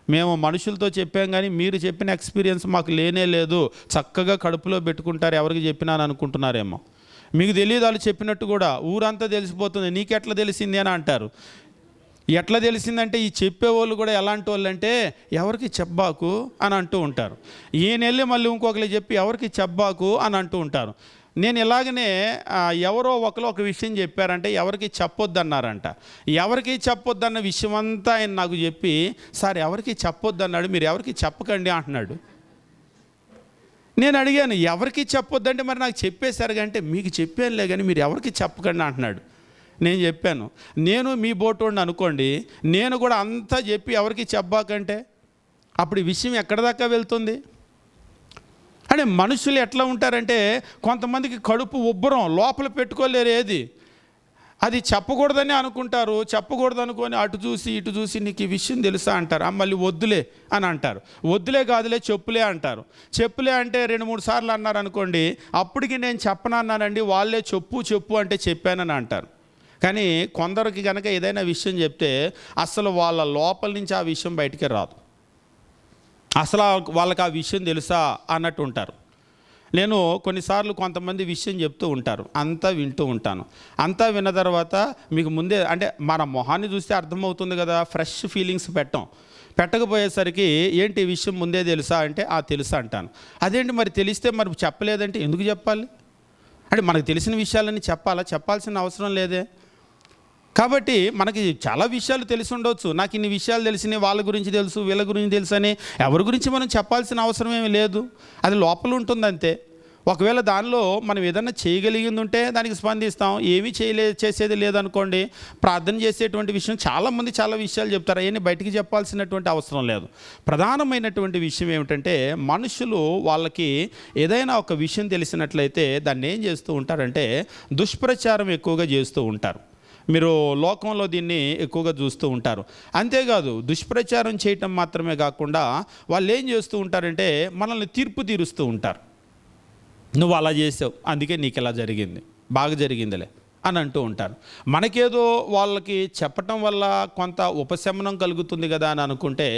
మేము మనుషులతో చెప్పాం కానీ మీరు చెప్పిన ఎక్స్పీరియన్స్ మాకు లేనే లేదు, చక్కగా కడుపులో పెట్టుకుంటారు ఎవరికి చెప్పినాను అనుకుంటున్నారేమో. మీకు తెలియదు వాళ్ళు చెప్పినట్టు కూడా, ఊరంతా తెలిసిపోతుంది, నీకెట్లా తెలిసింది అని అంటారు. ఎట్లా తెలిసిందంటే ఈ చెప్పేవాళ్ళు కూడా ఎలాంటి వాళ్ళు అంటే ఎవరికి చెప్పబాకు అని అంటూ ఉంటారు. ఈయన వెళ్ళి మళ్ళీ ఇంకొకరికి చెప్పి ఎవరికి చెప్పబాకు అని అంటూ ఉంటారు. నేను ఇలాగనే ఎవరో ఒకరు ఒక విషయం చెప్పారంటే ఎవరికి చెప్పొద్దన్నారంట. ఎవరికి చెప్పొద్దన్న విషయం అంతా ఆయన నాకు చెప్పి సార్ ఎవరికి చెప్పొద్దన్నాడు, మీరు ఎవరికి చెప్పకండి అంటున్నాడు. నేను అడిగాను ఎవరికి చెప్పొద్దంటే మరి నాకు చెప్పేశారు అంటే మీకు చెప్పానులే కానీ మీరు ఎవరికి చెప్పకండి అంటున్నాడు. నేను చెప్పాను నేను మీ బోటోడిని అనుకోండి, నేను కూడా అంతా చెప్పి ఎవరికి చెప్పబాకంటే అప్పుడు ఈ విషయం ఎక్కడి దాకా వెళ్తుంది? అంటే మనుషులు ఎట్లా ఉంటారంటే కొంతమందికి కడుపు ఉబ్బరం లోపల పెట్టుకోలేరు, ఏది అది చెప్పకూడదని అనుకుంటారు. చెప్పకూడదు అనుకొని అటు చూసి ఇటు చూసి నీకు ఈ విషయం తెలుసా అంటారు. మళ్ళీ వద్దులే అని అంటారు. వద్దులే కాదులే చెప్పులే అంటారు. చెప్పులే అంటే 2-3 సార్లు అన్నారు అనుకోండి, అప్పటికి నేను చెప్పనన్నానండి, వాళ్ళే చెప్పు అంటే చెప్పానని అంటారు. కానీ కొందరికి కనుక ఏదైనా విషయం చెప్తే అసలు వాళ్ళ లోపల నుంచి ఆ విషయం బయటికి రాదు. అసలు వాళ్ళకి ఆ విషయం తెలుసా అన్నట్టు ఉంటారు. నేను కొన్నిసార్లు కొంతమంది విషయం చెప్తూ ఉంటారు, అంతా వింటూ ఉంటాను. అంతా విన్న తర్వాత మీకు ముందే అంటే మన మొహాన్ని చూస్తే అర్థమవుతుంది కదా, ఫ్రెష్ ఫీలింగ్స్ పెట్టకపోయేసరికి ఏంటి ఈ విషయం ముందే తెలుసా అంటే తెలుసా అంటాను. అదేంటి మరి తెలిస్తే మరి చెప్పలేదంటే ఎందుకు చెప్పాలి? అంటే మనకు తెలిసిన విషయాలన్నీ చెప్పాల్సిన అవసరం లేదే. కాబట్టి మనకి చాలా విషయాలు తెలిసి ఉండవచ్చు. నాకు ఇన్ని విషయాలు తెలిసినాయి, వాళ్ళ గురించి తెలుసు, వీళ్ళ గురించి తెలుసు అని ఎవరి గురించి మనం చెప్పాల్సిన అవసరం ఏమీ లేదు. అది లోపల ఉంటుంది అంతే. ఒకవేళ దానిలో మనం ఏదన్నా చేయగలిగింది ఉంటే దానికి స్పందిస్తాం. ఏమీ చేసేది లేదనుకోండి, ప్రార్థన చేసేటువంటి విషయం చాలామంది చాలా విషయాలు చెప్తారు, అవన్నీ బయటికి చెప్పాల్సినటువంటి అవసరం లేదు. ప్రధానమైనటువంటి విషయం ఏమిటంటే మనుషులు వాళ్ళకి ఏదైనా ఒక విషయం తెలిసినట్లయితే దాన్ని ఏం చేస్తూ ఉంటారంటే దుష్ప్రచారం ఎక్కువగా చేస్తూ ఉంటారు. మీరు లోకంలో దీన్ని ఎక్కువగా చూస్తూ ఉంటారు. అంతేకాదు దుష్ప్రచారం చేయటం మాత్రమే కాకుండా వాళ్ళు ఏం చేస్తూ ఉంటారంటే మనల్ని తీర్పు తీరుస్తూ ఉంటారు. నువ్వు అలా చేసావు, అందుకే నీకు ఇలా జరిగింది, బాగా జరిగిందిలే అని అంటూ ఉంటారు. మనకేదో వాళ్ళకి చెప్పటం వల్ల కొంత ఉపశమనం కలుగుతుంది కదా అని అనుకుంటే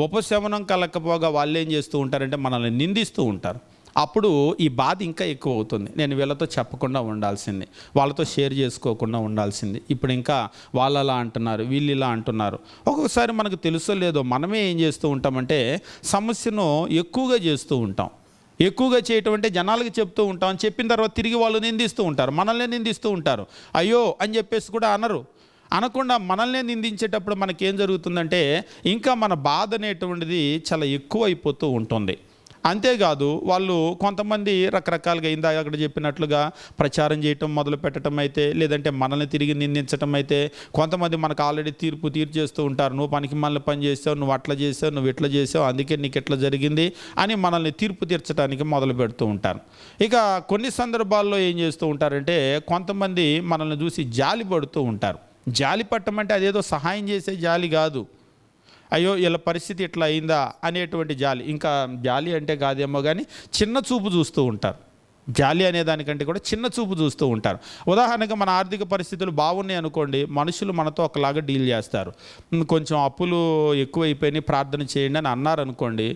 ఉపశమనం కలగకపోగా వాళ్ళు ఏం చేస్తూ ఉంటారంటే మనల్ని నిందిస్తూ ఉంటారు. అప్పుడు ఈ బాధ ఇంకా ఎక్కువ అవుతుంది. నేను వీళ్ళతో చెప్పకుండా ఉండాల్సింది, వాళ్ళతో షేర్ చేసుకోకుండా ఉండాల్సింది, ఇప్పుడు ఇంకా వాళ్ళు అలా అంటున్నారు, వీళ్ళు ఇలా అంటున్నారు. ఒక్కొక్కసారి మనకు తెలుసో లేదో మనమే ఏం చేస్తూ ఉంటామంటే సమస్యను ఎక్కువగా చేస్తూ ఉంటాం. ఎక్కువగా చేయటం అంటే జనాలకి చెప్తూ ఉంటాం, చెప్పిన తర్వాత తిరిగి వాళ్ళు నిందిస్తూ ఉంటారు, మనల్ని నిందిస్తూ ఉంటారు. అయ్యో అని చెప్పేసి కూడా అనకుండా మనల్నే నిందించేటప్పుడు మనకేం జరుగుతుందంటే ఇంకా మన బాధ అనేటువంటిది చాలా ఎక్కువ అయిపోతూ ఉంటుంది. అంతేకాదు వాళ్ళు కొంతమంది రకరకాలుగా ఇందాక అక్కడ చెప్పినట్లుగా ప్రచారం చేయటం మొదలు పెట్టడం అయితే, లేదంటే మనల్ని తిరిగి నిందించడం అయితే, కొంతమంది మనకు ఆల్రెడీ తీర్చేస్తూ ఉంటారు. నువ్వు పనికి మళ్ళీ పని చేసావు, నువ్వు అట్లా చేసావు, నువ్వు ఇట్లా చేసావు, అందుకే నీకు ఎట్లా జరిగింది అని మనల్ని తీర్పు తీర్చడానికి మొదలు పెడుతూ ఉంటారు. ఇక కొన్ని సందర్భాల్లో ఏం చేస్తూ ఉంటారంటే కొంతమంది మనల్ని చూసి జాలి పడుతూ ఉంటారు. జాలి పట్టడం అంటే అదేదో సహాయం చేసే జాలి కాదు, అయ్యో వీళ్ళ పరిస్థితి ఇట్లా అయిందా అనేటువంటి జాలి. ఇంకా జాలి అంటే కాదేమో కానీ చిన్న చూపు చూస్తూ ఉంటారు. జాలి అనే దానికంటే కూడా చిన్న చూపు చూస్తూ ఉంటారు. ఉదాహరణగా మన ఆర్థిక పరిస్థితులు బాగున్నాయి అనుకోండి, మనుషులు మనతో ఒకలాగా డీల్ చేస్తారు. కొంచెం అప్పులు ఎక్కువైపోయినాయి, ప్రార్థన చేయండి అని అన్నారు అనుకోండి,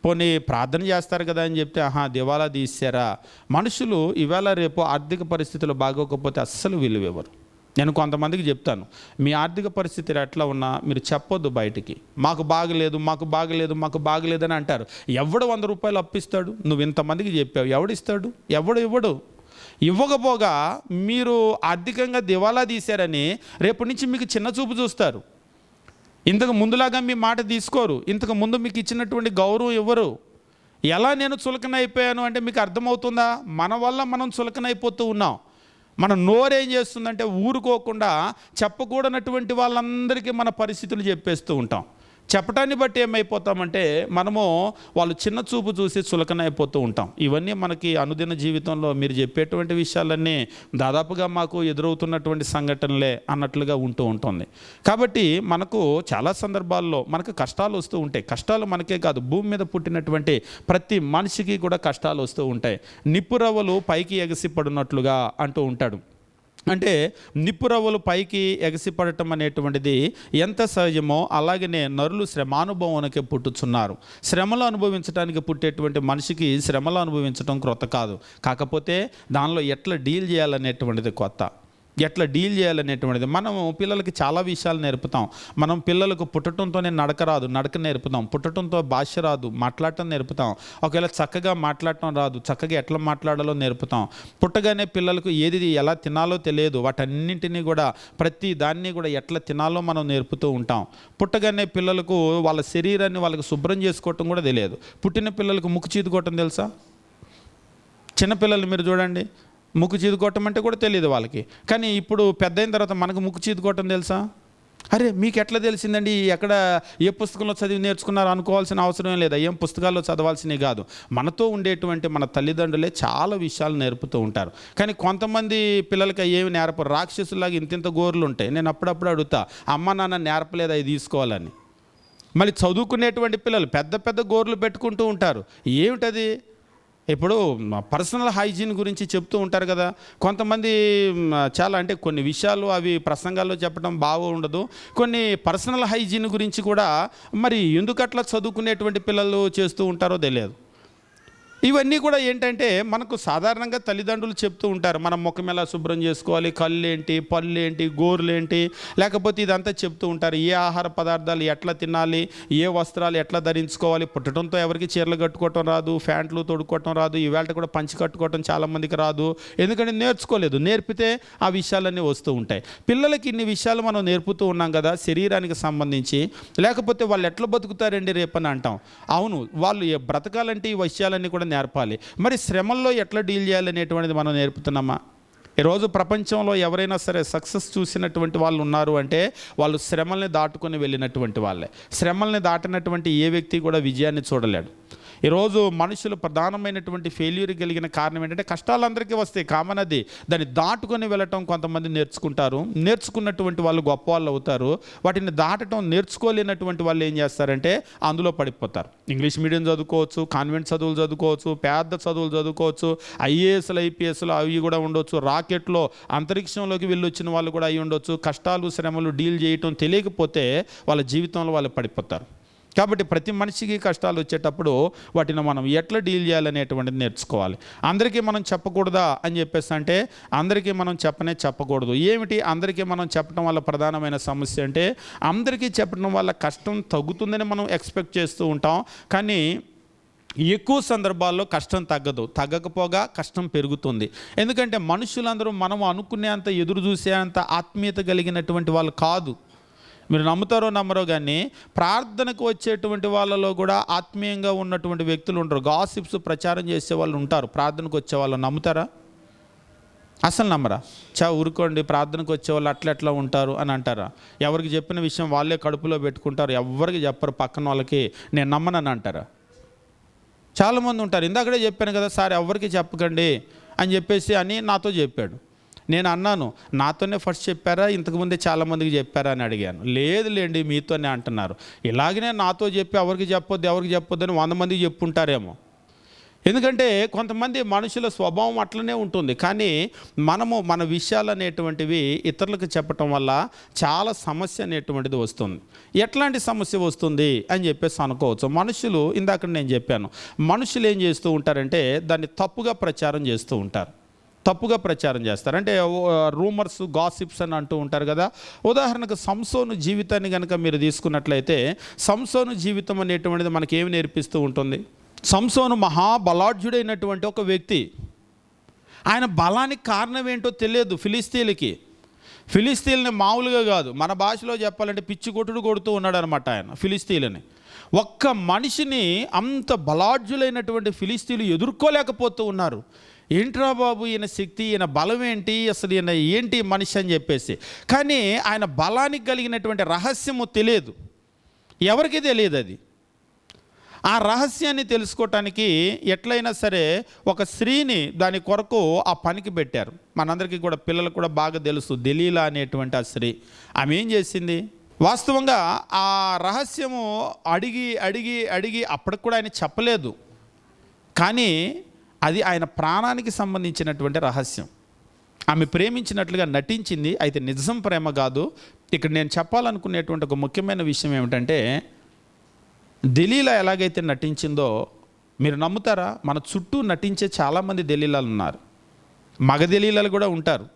పోనీ ప్రార్థన చేస్తారు కదా అని చెప్తే దివాలా తీసారా. మనుషులు ఇవాళ రేపు ఆర్థిక పరిస్థితులు బాగోకపోతే అస్సలు విలువెవరు. నేను కొంతమందికి చెప్తాను, మీ ఆర్థిక పరిస్థితులు ఎట్లా ఉన్నా మీరు చెప్పొద్దు బయటికి, మాకు బాగలేదు అని అంటారు. ఎవడు 100 రూపాయలు అప్పిస్తాడు? నువ్వు ఇంతమందికి చెప్పావు, ఎవడిస్తాడు? ఇవ్వడు. ఇవ్వకపోగా మీరు ఆర్థికంగా దివాలా తీశారని రేపటి నుంచి మీకు చిన్న చూపు చూస్తారు. ఇంతకు ముందులాగా మీ మాట తీసుకోరు, ఇంతకు ముందు మీకు ఇచ్చినటువంటి గౌరవం ఇవ్వరు. ఎలా నేను చులకన అయిపోయాను అంటే మీకు అర్థమవుతుందా? మన వల్ల మనం చులకన అయిపోతూ ఉన్నాం. మన నోరేం చేస్తుందంటే ఊరుకోకుండా చెప్పకూడనటువంటి వాళ్ళందరికీ మన పరిస్థితులు చెప్పేస్తూ ఉంటాం. చెప్పటాన్ని బట్టి ఏమైపోతామంటే మనము వాళ్ళు చిన్న చూపు చూసి చులకన అయిపోతూ ఉంటాం. ఇవన్నీ మనకి అనుదిన జీవితంలో మీరు చెప్పేటువంటి విషయాలన్నీ దాదాపుగా మాకు ఎదురవుతున్నటువంటి సంఘటనలే అన్నట్లుగా ఉంటూ ఉంటుంది. కాబట్టి మనకు చాలా సందర్భాల్లో మనకు కష్టాలు వస్తూ ఉంటాయి. కష్టాలు మనకే కాదు, భూమి మీద పుట్టినటువంటి ప్రతి మనిషికి కూడా కష్టాలు వస్తూ ఉంటాయి. నిప్పురవ్వలు పైకి ఎగసిపడినట్లుగా అంటూ ఉంటాడు. అంటే నిప్పురవ్వలు పైకి ఎగసిపడటం అనేటువంటిది ఎంత సహజమో అలాగనే నరులు శ్రమానుభవానికి పుట్టుచున్నారు. శ్రమలు అనుభవించడానికి పుట్టేటువంటి మనిషికి శ్రమలు అనుభవించడం క్రొత్త కాదు, కాకపోతే దానిలో ఎట్లా డీల్ చేయాలనేటువంటిది కొత్త. మనము పిల్లలకి చాలా విషయాలు నేర్పుతాం. మనం పిల్లలకు పుట్టడంతోనే నడక నేర్పుతాం, పుట్టడంతో భాష రాదు, మాట్లాడటం నేర్పుతాం. ఒకవేళ చక్కగా మాట్లాడటం రాదు, చక్కగా ఎట్లా మాట్లాడాలో నేర్పుతాం. పుట్టగానే పిల్లలకు ఏది ఎలా తినాలో తెలియదు, వాటన్నింటినీ కూడా ప్రతి దాన్ని కూడా ఎట్లా తినాలో మనం నేర్పుతూ ఉంటాం. పుట్టగానే పిల్లలకు వాళ్ళ శరీరాన్ని వాళ్ళకి శుభ్రం చేసుకోవటం కూడా తెలియదు. పుట్టిన పిల్లలకు ముక్కు చీదుకోవటం తెలుసా? చిన్నపిల్లలు మీరు చూడండి, ముక్కు చీదుకోవటం అంటే కూడా తెలియదు వాళ్ళకి. కానీ ఇప్పుడు పెద్ద అయిన తర్వాత మనకు ముక్కు చీదుకోవటం తెలుసా? అరే మీకు ఎట్లా తెలిసిందండి, ఎక్కడ ఏ పుస్తకంలో చదివి నేర్చుకున్నారు అనుకోవాల్సిన అవసరం లేదా, ఏం పుస్తకాల్లో చదవాల్సినవి కాదు. మనతో ఉండేటువంటి మన తల్లిదండ్రులే చాలా విషయాలు నేర్పుతూ ఉంటారు. కానీ కొంతమంది పిల్లలకి ఏమి నేర్పరు, రాక్షసులాగా ఇంత గోర్లు ఉంటాయి. నేను అప్పుడప్పుడు అడుగుతా, అమ్మ నాన్న నేర్పలేదు అవి తీసుకోవాలని. మళ్ళీ చదువుకునేటువంటి పిల్లలు పెద్ద గోర్లు పెట్టుకుంటూ ఉంటారు. ఏమిటది? ఇప్పుడు పర్సనల్ హైజీన్ గురించి చెప్తూ ఉంటారు కదా కొంతమంది. చాలా అంటే కొన్ని విషయాలు అవి ప్రసంగాల్లో చెప్పడం బాగుండదు. కొన్ని పర్సనల్ హైజీన్ గురించి కూడా మరి ఎందుకు అట్లా చదువుకునేటువంటి పిల్లలు చేస్తూ ఉంటారో తెలియదు. ఇవన్నీ కూడా ఏంటంటే మనకు సాధారణంగా తల్లిదండ్రులు చెప్తూ ఉంటారు, మనం ముఖం ఎలా శుభ్రం చేసుకోవాలి, కళ్ళు ఏంటి, పళ్ళు ఏంటి, గోర్లు ఏంటి, లేకపోతే ఇదంతా చెప్తూ ఉంటారు. ఏ ఆహార పదార్థాలు ఎట్లా తినాలి, ఏ వస్త్రాలు ఎట్లా ధరించుకోవాలి. పుట్టడంతో ఎవరికి చీరలు కట్టుకోవటం రాదు, ప్యాంట్లు తొడుక్కోవటం రాదు, ఈవేళ కూడా పంచి కట్టుకోవటం చాలామందికి రాదు. ఎందుకంటే నేర్చుకోలేదు. నేర్పితే ఆ విషయాలన్నీ వస్తూ ఉంటాయి. పిల్లలకి ఇన్ని విషయాలు మనం నేర్పుతూ ఉన్నాం కదా శరీరానికి సంబంధించి. లేకపోతే వాళ్ళు ఎట్లా బతుకుతారండి రేపని అంటాం. అవును, వాళ్ళు బ్రతకాలంటే ఈ విషయాలన్నీ కూడా నేర్పాలి. మరి శ్రమల్లో ఎట్లా డీల్ చేయాలనేటువంటిది మనం నేర్పుతున్నామా? ఈరోజు ప్రపంచంలో ఎవరైనా సరే సక్సెస్ చూసినటువంటి వాళ్ళు ఉన్నారు అంటే వాళ్ళు శ్రమల్ని దాటుకొని వెళ్ళినటువంటి వాళ్ళే. శ్రమల్ని దాటినటువంటి ఏ వ్యక్తి కూడా విజయాన్ని చూడలేడు. ఈరోజు మనుషులు ప్రధానమైనటువంటి ఫెయిల్యూర్ కలిగిన కారణం ఏంటంటే కష్టాలు అందరికీ వస్తాయి, కామన్ అది. దాన్ని దాటుకొని వెళ్ళటం కొంతమంది నేర్చుకుంటారు. నేర్చుకున్నటువంటి వాళ్ళు గొప్ప వాళ్ళు అవుతారు. వాటిని దాటడం నేర్చుకోలేనటువంటి వాళ్ళు ఏం చేస్తారంటే అందులో పడిపోతారు. ఇంగ్లీష్ మీడియం చదువుకోవచ్చు, కాన్వెంట్ చదువులు చదువుకోవచ్చు, పెద్ద చదువులు చదువుకోవచ్చు, ఐఏఎస్లు ఐపీఎస్లు అవి కూడా ఉండొచ్చు, రాకెట్లో అంతరిక్షంలోకి వెళ్ళొచ్చిన వాళ్ళు కూడా అయి ఉండొచ్చు. కష్టాలు శ్రమలు డీల్ చేయటం తెలియకపోతే వాళ్ళ జీవితంలో వాళ్ళు పడిపోతారు. కాబట్టి ప్రతి మనిషికి కష్టాలు వచ్చేటప్పుడు వాటిని మనం ఎట్లా డీల్ చేయాలనేటువంటిది నేర్చుకోవాలి. అందరికీ మనం చెప్పకూడదా అని చెప్పేసి అంటే అందరికీ మనం చెప్పకూడదు. ఏమిటి అందరికీ మనం చెప్పడం వల్ల ప్రధానమైన సమస్య అంటే అందరికీ చెప్పడం వల్ల కష్టం తగ్గుతుందని మనం ఎక్స్పెక్ట్ చేస్తూ ఉంటాం. కానీ ఎక్కువ సందర్భాల్లో కష్టం తగ్గకపోగా కష్టం పెరుగుతుంది. ఎందుకంటే మనుషులందరూ మనం అనుకునేంత ఎదురు చూసేంత ఆత్మీయత కలిగినటువంటి వాళ్ళు కాదు. మీరు నమ్ముతారో నమ్మరో కానీ ప్రార్థనకు వచ్చేటువంటి వాళ్ళలో కూడా ఆత్మీయంగా ఉన్నటువంటి వ్యక్తులు ఉంటారు. గాసిప్స్ ప్రచారం చేసే వాళ్ళు ఉంటారు. ప్రార్థనకు వచ్చే వాళ్ళు నమ్ముతారా? అసలు నమ్మరా? ఊరుకోండి, ప్రార్థనకు వచ్చేవాళ్ళు అట్లా ఉంటారు అని అంటారా? ఎవరికి చెప్పిన విషయం వాళ్ళే కడుపులో పెట్టుకుంటారు, ఎవరికి చెప్పరు. పక్కన వాళ్ళకి నేను నమ్మనని అంటారా? చాలామంది ఉంటారు. ఇందాకడే చెప్పాను కదా సార్, ఎవరికి చెప్పకండి అని చెప్పేసి అని నాతో చెప్పాడు. నేను అన్నాను, నాతోనే ఫస్ట్ చెప్పారా, ఇంతకుముందే చాలామందికి చెప్పారా అని అడిగాను. లేదులేండి మీతోనే అంటున్నారు. ఇలాగనే నాతో చెప్పి ఎవరికి చెప్పొద్దు అని 100 మందికి చెప్పుంటారేమో. ఎందుకంటే కొంతమంది మనుషుల స్వభావం అట్లనే ఉంటుంది. కానీ మనము మన విషయాలు అనేటువంటివి ఇతరులకు చెప్పటం వల్ల చాలా సమస్య అనేటువంటిది వస్తుంది. ఎట్లాంటి సమస్య వస్తుంది అని చెప్పేసి అనుకోవచ్చు. మనుషులు ఇందాక నేను చెప్పాను, మనుషులు ఏం చేస్తూ ఉంటారంటే దాన్ని తప్పుగా ప్రచారం చేస్తూ ఉంటారు. అంటే రూమర్స్, గాసిప్స్ అని అంటూ ఉంటారు కదా. ఉదాహరణకు సంసోను జీవితాన్ని కనుక మీరు తీసుకున్నట్లయితే సంసోను జీవితం అనేటువంటిది మనకి ఏమి నేర్పిస్తూ ఉంటుంది? సంసోను మహాబలాఢ్యుడైనటువంటి ఒక వ్యక్తి. ఆయన బలానికి కారణం ఏంటో తెలియదు ఫిలిస్తీన్లని మామూలుగా కాదు, మన భాషలో చెప్పాలంటే పిచ్చి కొడుతూ ఉన్నాడు అనమాట ఆయన ఫిలిస్తీన్లని. ఒక్క మనిషిని అంత బలాఢ్యులైనటువంటి ఫిలిస్తీన్లు ఎదుర్కోలేకపోతూ ఉన్నారు. ఏంట్రా బాబు ఈయన శక్తి, ఈయన బలం ఏంటి, అసలు ఈయన ఏంటి మనిషి అని చెప్పేసి. కానీ ఆయన బలానికి కలిగినటువంటి రహస్యము తెలియదు, ఎవరికి తెలియదు. అది ఆ రహస్యాన్ని తెలుసుకోవటానికి ఎట్లయినా సరే ఒక స్త్రీని దాని కొరకు ఆ పనికి పెట్టారు. మనందరికీ కూడా పిల్లలకు కూడా బాగా తెలుసు, దెలీలా అనేటువంటి ఆ స్త్రీ. ఆమె ఏం చేసింది? వాస్తవంగా ఆ రహస్యము అడిగి అప్పటికి కూడా ఆయన చెప్పలేదు. కానీ అది ఆయన ప్రాణానికి సంబంధించినటువంటి రహస్యం. ఆమె ప్రేమించినట్లుగా నటించింది, అయితే నిజం ప్రేమ కాదు. ఇక్కడ నేను చెప్పాలనుకునేటువంటి ఒక ముఖ్యమైన విషయం ఏమిటంటే దెలీలా ఎలాగైతే నటించిందో మీరు నమ్ముతారా? మన చుట్టూ నటించే చాలామంది దెలీలాలు ఉన్నారు. మగ దెలీలాలు కూడా ఉంటారు.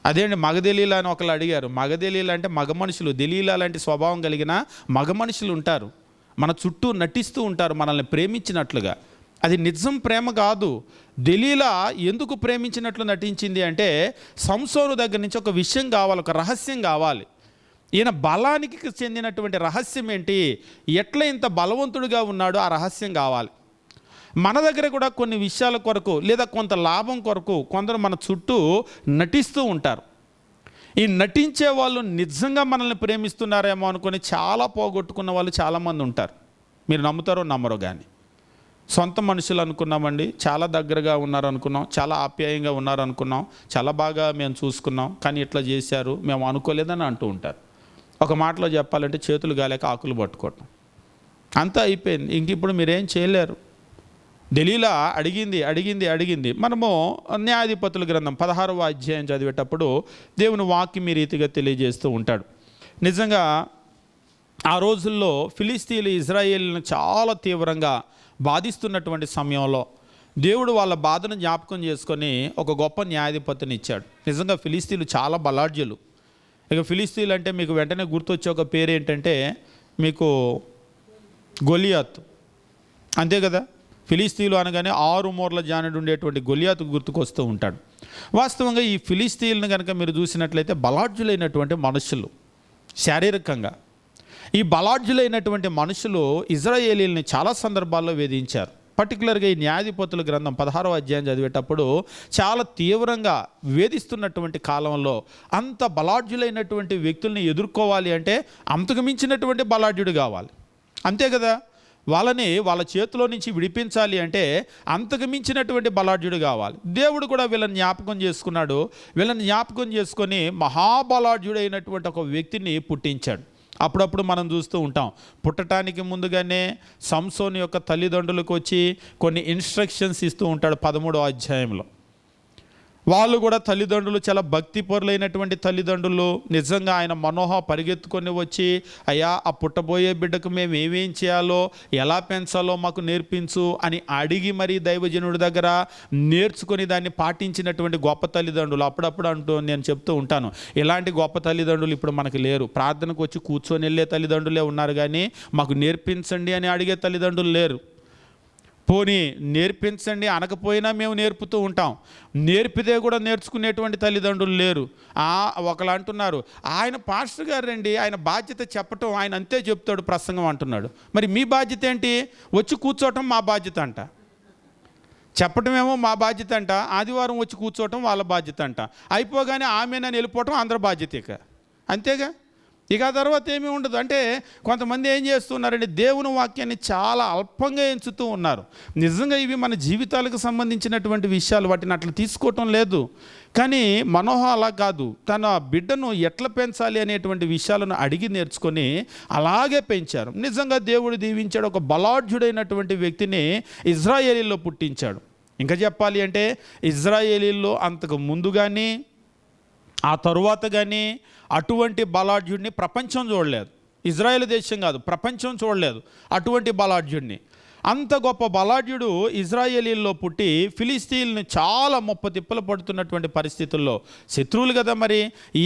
అదేంటి మగ దెలీలా అని ఒకళ్ళు అడిగారు. మగ దెలీలా అంటే మగ మనుషులు, దెలీలా లాంటి స్వభావం కలిగిన మగ మనుషులు ఉంటారు. మన చుట్టూ నటిస్తూ ఉంటారు మనల్ని ప్రేమించినట్లుగా. అది నిజం ప్రేమ కాదు. దెలీలా ఎందుకు ప్రేమించినట్లు నటించింది అంటే సంసోను దగ్గర నుంచి ఒక విషయం కావాలి, ఒక రహస్యం కావాలి. ఈయన బలానికి చెందినటువంటి రహస్యం ఏంటి, ఎట్లా ఇంత బలవంతుడిగా ఉన్నాడో ఆ రహస్యం కావాలి. మన దగ్గర కూడా కొన్ని విషయాల కొరకు లేదా కొంత లాభం కొరకు కొందరు మన చుట్టూ నటిస్తూ ఉంటారు. ఈ నటించే వాళ్ళు నిజంగా మనల్ని ప్రేమిస్తున్నారేమో అనుకొని చాలా పోగొట్టుకున్న వాళ్ళు చాలామంది ఉంటారు. మీరు నమ్ముతారో నమ్మరో కానీ సొంత మనుషులు అనుకున్నామండి, చాలా దగ్గరగా ఉన్నారు అనుకున్నాం, చాలా ఆప్యాయంగా ఉన్నారు అనుకున్నాం, చాలా బాగా మేము చూసుకున్నాం, కానీ ఇట్లా చేశారు మేము అనుకోలేదని అంటూ ఉంటారు. ఒక మాటలో చెప్పాలంటే చేతులు గాలేక ఆకులు పట్టుకోవటం, అంతా అయిపోయింది. ఇంక ఇప్పుడు మీరేం చేయలేరు. దెలీలా అడిగింది. మనము న్యాయాధిపతుల గ్రంథం 16వ అధ్యాయం చదివేటప్పుడు దేవుని వాక్యం ఈ రీతిగా తెలియజేస్తూ ఉంటాడు. నిజంగా ఆ రోజుల్లో ఫిలిస్తీన్లు ఇజ్రాయేలును చాలా తీవ్రంగా బాధిస్తున్నటువంటి సమయంలో దేవుడు వాళ్ళ బాధను జ్ఞాపకం చేసుకొని ఒక గొప్ప న్యాయాధిపతిని ఇచ్చాడు. నిజంగా ఫిలిస్తీన్లు చాలా బలాఢ్యులు. ఇక ఫిలిస్తీన్లు అంటే మీకు వెంటనే గుర్తొచ్చే ఒక పేరు ఏంటంటే మీకు గొలియాత్, అంతే కదా. ఫిలిస్తీన్లు అనగానే 6 మూరల జానుడు ఉండేటువంటి గొలియాత్ గుర్తుకొస్తూ ఉంటాడు. వాస్తవంగా ఈ ఫిలిస్తీన్లను కనుక మీరు చూసినట్లయితే బలాఢ్యులైనటువంటి మనుషులు శారీరకంగా. ఈ బలాఢ్యులైనటువంటి మనుషులు ఇజ్రాయేలీల్ని చాలా సందర్భాల్లో వేధించారు. పర్టికులర్గా ఈ న్యాయాధిపతుల గ్రంథం 16వ అధ్యాయం చదివేటప్పుడు చాలా తీవ్రంగా వేధిస్తున్నటువంటి కాలంలో అంత బలాఢ్యులైనటువంటి వ్యక్తుల్ని ఎదుర్కోవాలి అంటే అంతకు మించినటువంటి బలాఢ్యుడు కావాలి, అంతే కదా. వాళ్ళని వాళ్ళ చేతిలో నుంచి విడిపించాలి అంటే అంతకు మించినటువంటి బలాఢ్యుడు కావాలి. దేవుడు కూడా వీళ్ళని జ్ఞాపకం చేసుకున్నాడు. వీళ్ళని జ్ఞాపకం చేసుకొని మహాబలాఢ్యుడైనటువంటి ఒక వ్యక్తిని పుట్టించాడు. అప్పుడప్పుడు మనం చూస్తూ ఉంటాం, పుట్టడానికి ముందుగానే సంసోను యొక్క తల్లిదండ్రులకు వచ్చి కొన్ని ఇన్స్ట్రక్షన్స్ ఇస్తూ ఉంటాడు 13వ అధ్యాయంలో. వాళ్ళు కూడా తల్లిదండ్రులు చాలా భక్తిపరులైనటువంటి తల్లిదండ్రులు. నిజంగా ఆయన మనోహ పరిగెత్తుకొని వచ్చి, అయ్యా ఆ పుట్టబోయే బిడ్డకు మేము ఏమేం చేయాలో ఎలా పెంచాలో మాకు నేర్పించు అని అడిగి మరీ దైవజనుడి దగ్గర నేర్చుకొని దాన్ని పాటించినటువంటి గొప్ప తల్లిదండ్రులు. అప్పుడప్పుడు నేను చెప్తూ ఉంటాను, ఇలాంటి గొప్ప తల్లిదండ్రులు ఇప్పుడు మనకు లేరు. ప్రార్థనకు వచ్చి కూర్చొని వెళ్ళే తల్లిదండ్రులే ఉన్నారు, కానీ మాకు నేర్పించండి అని అడిగే తల్లిదండ్రులు లేరు. పోనీ నేర్పించండి అనకపోయినా మేము నేర్పుతూ ఉంటాం, నేర్పితే కూడా నేర్చుకునేటువంటి తల్లిదండ్రులు లేరు. ఒకళ్ళు అంటున్నారు, ఆయన పాస్టర్ గారు రండి, ఆయన బాధ్యత చెప్పటం, ఆయన అంతే చెప్తాడు ప్రసంగం అంటున్నాడు. మరి మీ బాధ్యత ఏంటి? వచ్చి కూర్చోవటం మా బాధ్యత అంట, చెప్పటమేమో మా బాధ్యత అంట, ఆదివారం వచ్చి కూర్చోవటం వాళ్ళ బాధ్యత అంట, అయిపోగానే ఆమెనని వెళ్ళిపోవటం అందరి బాధ్యత, అంతేగా. ఇక ఆ తర్వాత ఏమీ ఉండదు. అంటే కొంతమంది ఏం చేస్తున్నారంటే దేవుని వాక్యాన్ని చాలా అల్పంగా ఎంచుతూ ఉన్నారు. నిజంగా ఇవి మన జీవితాలకు సంబంధించినటువంటి విషయాలు, వాటిని అట్లా తీసుకోవటం లేదు. కానీ మనోహ అలా కాదు, తన బిడ్డను ఎట్లా పెంచాలి అనేటువంటి విషయాలను అడిగి నేర్చుకొని అలాగే పెంచారు. నిజంగా దేవుడు దీవించాడు. ఒక బలాఢ్యుడైనటువంటి వ్యక్తిని ఇజ్రాయేలీలో పుట్టించాడు. ఇంకా చెప్పాలి అంటే ఇజ్రాయేలీల్లో అంతకు ముందు కానీ ఆ తరువాత కానీ అటువంటి బలాఢ్యుడిని ప్రపంచం చూడలేదు. ఇజ్రాయేల్ దేశం కాదు, ప్రపంచం చూడలేదు అటువంటి బలాఢ్యుడిని. అంత గొప్ప బలాఢ్యుడు ఇజ్రాయేలీల్లో పుట్టి ఫిలిస్తీన్లను చాలా తిప్పలు పడుతున్నటువంటి పరిస్థితుల్లో, శత్రువులు కదా, మరి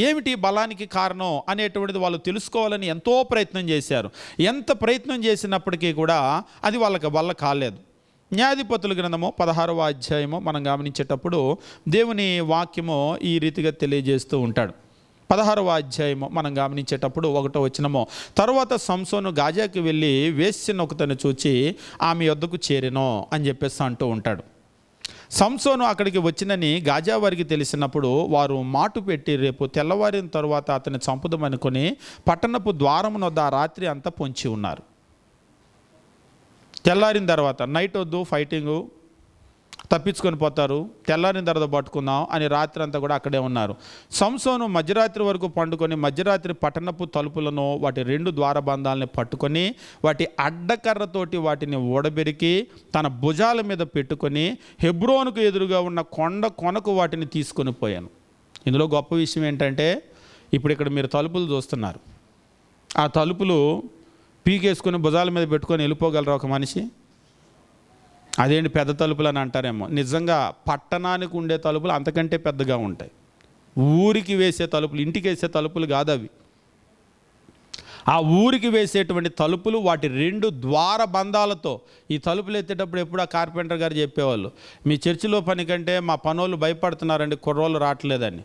ఏమిటి బలానికి కారణం అనేటువంటిది వాళ్ళు తెలుసుకోవాలని ఎంతో ప్రయత్నం చేశారు. ఎంత ప్రయత్నం చేసినప్పటికీ కూడా అది వాళ్ళకి వల్ల కాలేదు. న్యాయాధిపతుల గ్రంథము 16వ అధ్యాయము మనం గమనించేటప్పుడు దేవుని వాక్యము ఈ రీతిగా తెలియజేస్తూ ఉంటాడు. 16వ అధ్యాయము మనం గమనించేటప్పుడు 1వ వచనము, తరువాత సంసోను గాజాకి వెళ్ళి వేశ్యను ఒకతను చూచి ఆమె యొద్దకు చేరెను అని చెప్పేసి అంటూ ఉంటాడు. సంసోను అక్కడికి వచ్చినని గాజా వారికి తెలిసినప్పుడు వారు మాటు పెట్టి రేపు తెల్లవారిన తరువాత అతన్ని చంపుదామనుకొని పట్టణపు ద్వారమున వద్ద ఆ రాత్రి అంతా పొంచి ఉన్నారు. తెల్లారిన తర్వాత నైట్ వద్దు, ఫైటింగు, తప్పించుకొని పోతారు, తెల్లారిన తర్వాత పట్టుకుందాం అని రాత్రి అంతా కూడా అక్కడే ఉన్నారు. సంసోను మధ్యరాత్రి వరకు పండుకొని మధ్యరాత్రి పట్టణపు తలుపులను వాటి 2 ద్వారబంధాలని పట్టుకొని వాటి అడ్డకర్రతోటి వాటిని ఓడబెరికి తన భుజాల మీద పెట్టుకొని హెబ్రోనుకు ఎదురుగా ఉన్న కొండ కొనకు వాటిని తీసుకొని పోయాను. ఇందులో గొప్ప విషయం ఏంటంటే, ఇప్పుడు ఇక్కడ మీరు తలుపులు చూస్తున్నారు, ఆ తలుపులు పీకేసుకొని భుజాల మీద పెట్టుకొని వెళ్ళిపోగలరా ఒక మనిషి? అదేంటి పెద్ద తలుపులు అని అంటారేమో. నిజంగా పట్టణానికి ఉండే తలుపులు అంతకంటే పెద్దగా ఉంటాయి. ఊరికి వేసే తలుపులు, ఇంటికి వేసే తలుపులు కాదు అవి. ఆ ఊరికి వేసేటువంటి తలుపులు వాటి 2 ద్వారబంధాలతో. ఈ తలుపులు ఎత్తేటప్పుడు ఎప్పుడు ఆ కార్పెంటర్ గారు చెప్పేవాళ్ళు, మీ చర్చిలో పని కంటే మా పనోళ్ళు భయపడుతున్నారండి, కుర్రోళ్ళు రావట్లేదని.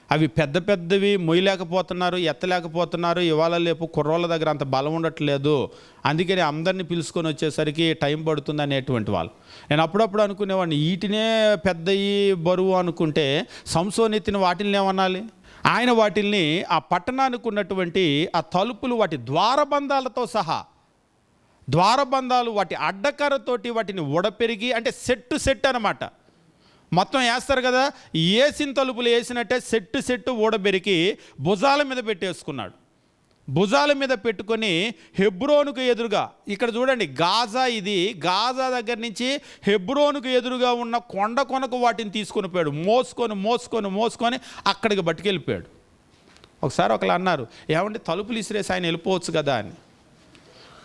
అవి పెద్ద పెద్దవి మొయ్యలేకపోతున్నారు, ఎత్తలేకపోతున్నారు. ఇవాళ లేపు కుర్రోళ్ళ దగ్గర అంత బలం ఉండట్లేదు, అందుకని అందరినీ పిలుచుకొని వచ్చేసరికి టైం పడుతుంది అనేటువంటి వాళ్ళు. నేను అప్పుడప్పుడు అనుకునేవాడిని, వీటినే పెద్దవి బరువు అనుకుంటే సంసోను ఎత్తిన వాటిని ఏమనాలి? ఆయన వాటిల్ని ఆ పట్టణానికి ఉన్నటువంటి ఆ తలుపులు వాటి ద్వారబంధాలతో సహా, ద్వారబంధాలు వాటి అడ్డకరతోటి వాటిని ఉడపెరిగి, అంటే సెట్ అనమాట. మొత్తం వేస్తారు కదా, వేసిన తలుపులు వేసినట్టే సెట్టు ఊడబెరికి భుజాల మీద పెట్టేసుకున్నాడు. భుజాల మీద పెట్టుకొని హెబ్రోనుకు ఎదురుగా, ఇక్కడ చూడండి గాజా, ఇది గాజా దగ్గర నుంచి హెబ్రోనుకు ఎదురుగా ఉన్న కొండ కొనకు వాటిని తీసుకొని పోయాడు. మోసుకొని అక్కడికి పట్టుకెళ్ళిపోయాడు. ఒకసారి ఒకళ్ళు అన్నారు, ఏమంటే తలుపులు ఇసిరేసి ఆయన వెళ్ళిపోవచ్చు కదా అని.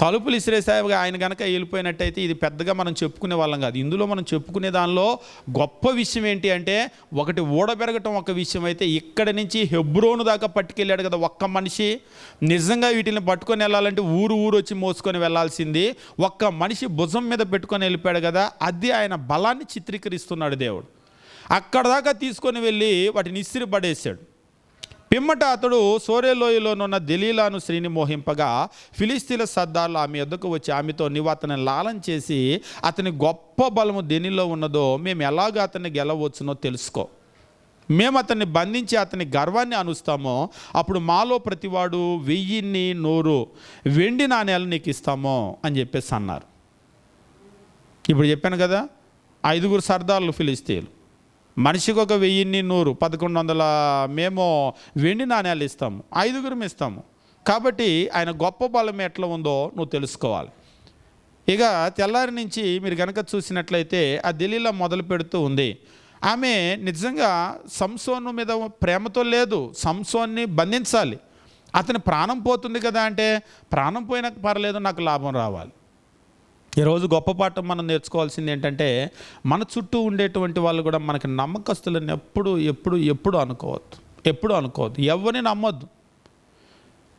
తలుపులు ఇసిరేసాగా ఆయన కనుక వెళ్ళిపోయినట్టయితే ఇది పెద్దగా మనం చెప్పుకునే వాళ్ళం కాదు. ఇందులో మనం చెప్పుకునే దానిలో గొప్ప విషయం ఏంటి అంటే, ఒకటి ఊడబెరగటం ఒక విషయం అయితే, ఇక్కడి నుంచి హెబ్రోను దాకా పట్టుకెళ్ళాడు కదా ఒక్క మనిషి. నిజంగా వీటిని పట్టుకొని వెళ్ళాలంటే ఊరు వచ్చి మోసుకొని వెళ్ళాల్సింది, ఒక్క మనిషి భుజం మీద పెట్టుకొని వెళ్ళిపోయాడు కదా. అది ఆయన బలాన్ని చిత్రీకరిస్తున్నాడు దేవుడు. అక్కడ దాకా తీసుకొని వెళ్ళి వాటిని ఇసిరి పడేశాడు. పిమ్మట అతడు సోరేలోయలోనున్న దెలీలాను స్త్రీని మోహింపగా ఫిలిస్తీన్ల సర్దార్లు ఆమె యొద్దకు వచ్చి ఆమెతో, నీవు అతని లాలం చేసి అతని గొప్ప బలము దేనిలో ఉన్నదో మేము ఎలాగ అతన్ని గెలవచ్చునో తెలుసుకో. మేము అతన్ని బంధించి అతని గర్వాన్ని అనుస్తామో అప్పుడు మాలో ప్రతివాడు 1000 వెండి నాణేలు నీకు ఇస్తామో అని చెప్పేసి అన్నారు. ఇప్పుడు చెప్పాను కదా, 5 సర్దార్లు ఫిలిస్తీన్లు, మనిషికి ఒక 1000 1100 మేము వెండి నాణ్యాలు ఇస్తాము, 5 ఇస్తాము. కాబట్టి ఆయన గొప్ప బలం ఎట్లా ఉందో నువ్వు తెలుసుకోవాలి. ఇక తెల్లారి నుంచి మీరు కనుక చూసినట్లయితే ఆ దెలీలా మొదలు పెడుతూ ఉంది. ఆమె నిజంగా సంసోను మీద ప్రేమతో లేదు, సంసోన్ని బంధించాలి. అతని ప్రాణం పోతుంది కదా అంటే, ప్రాణం పోయినా పర్లేదు, నాకు లాభం రావాలి. ఈరోజు గొప్ప పాఠం మనం నేర్చుకోవాల్సింది ఏంటంటే, మన చుట్టూ ఉండేటువంటి వాళ్ళు కూడా మనకి నమ్మకస్తులని ఎప్పుడు అనుకోవద్దు. ఎవరిని నమ్మొద్దు.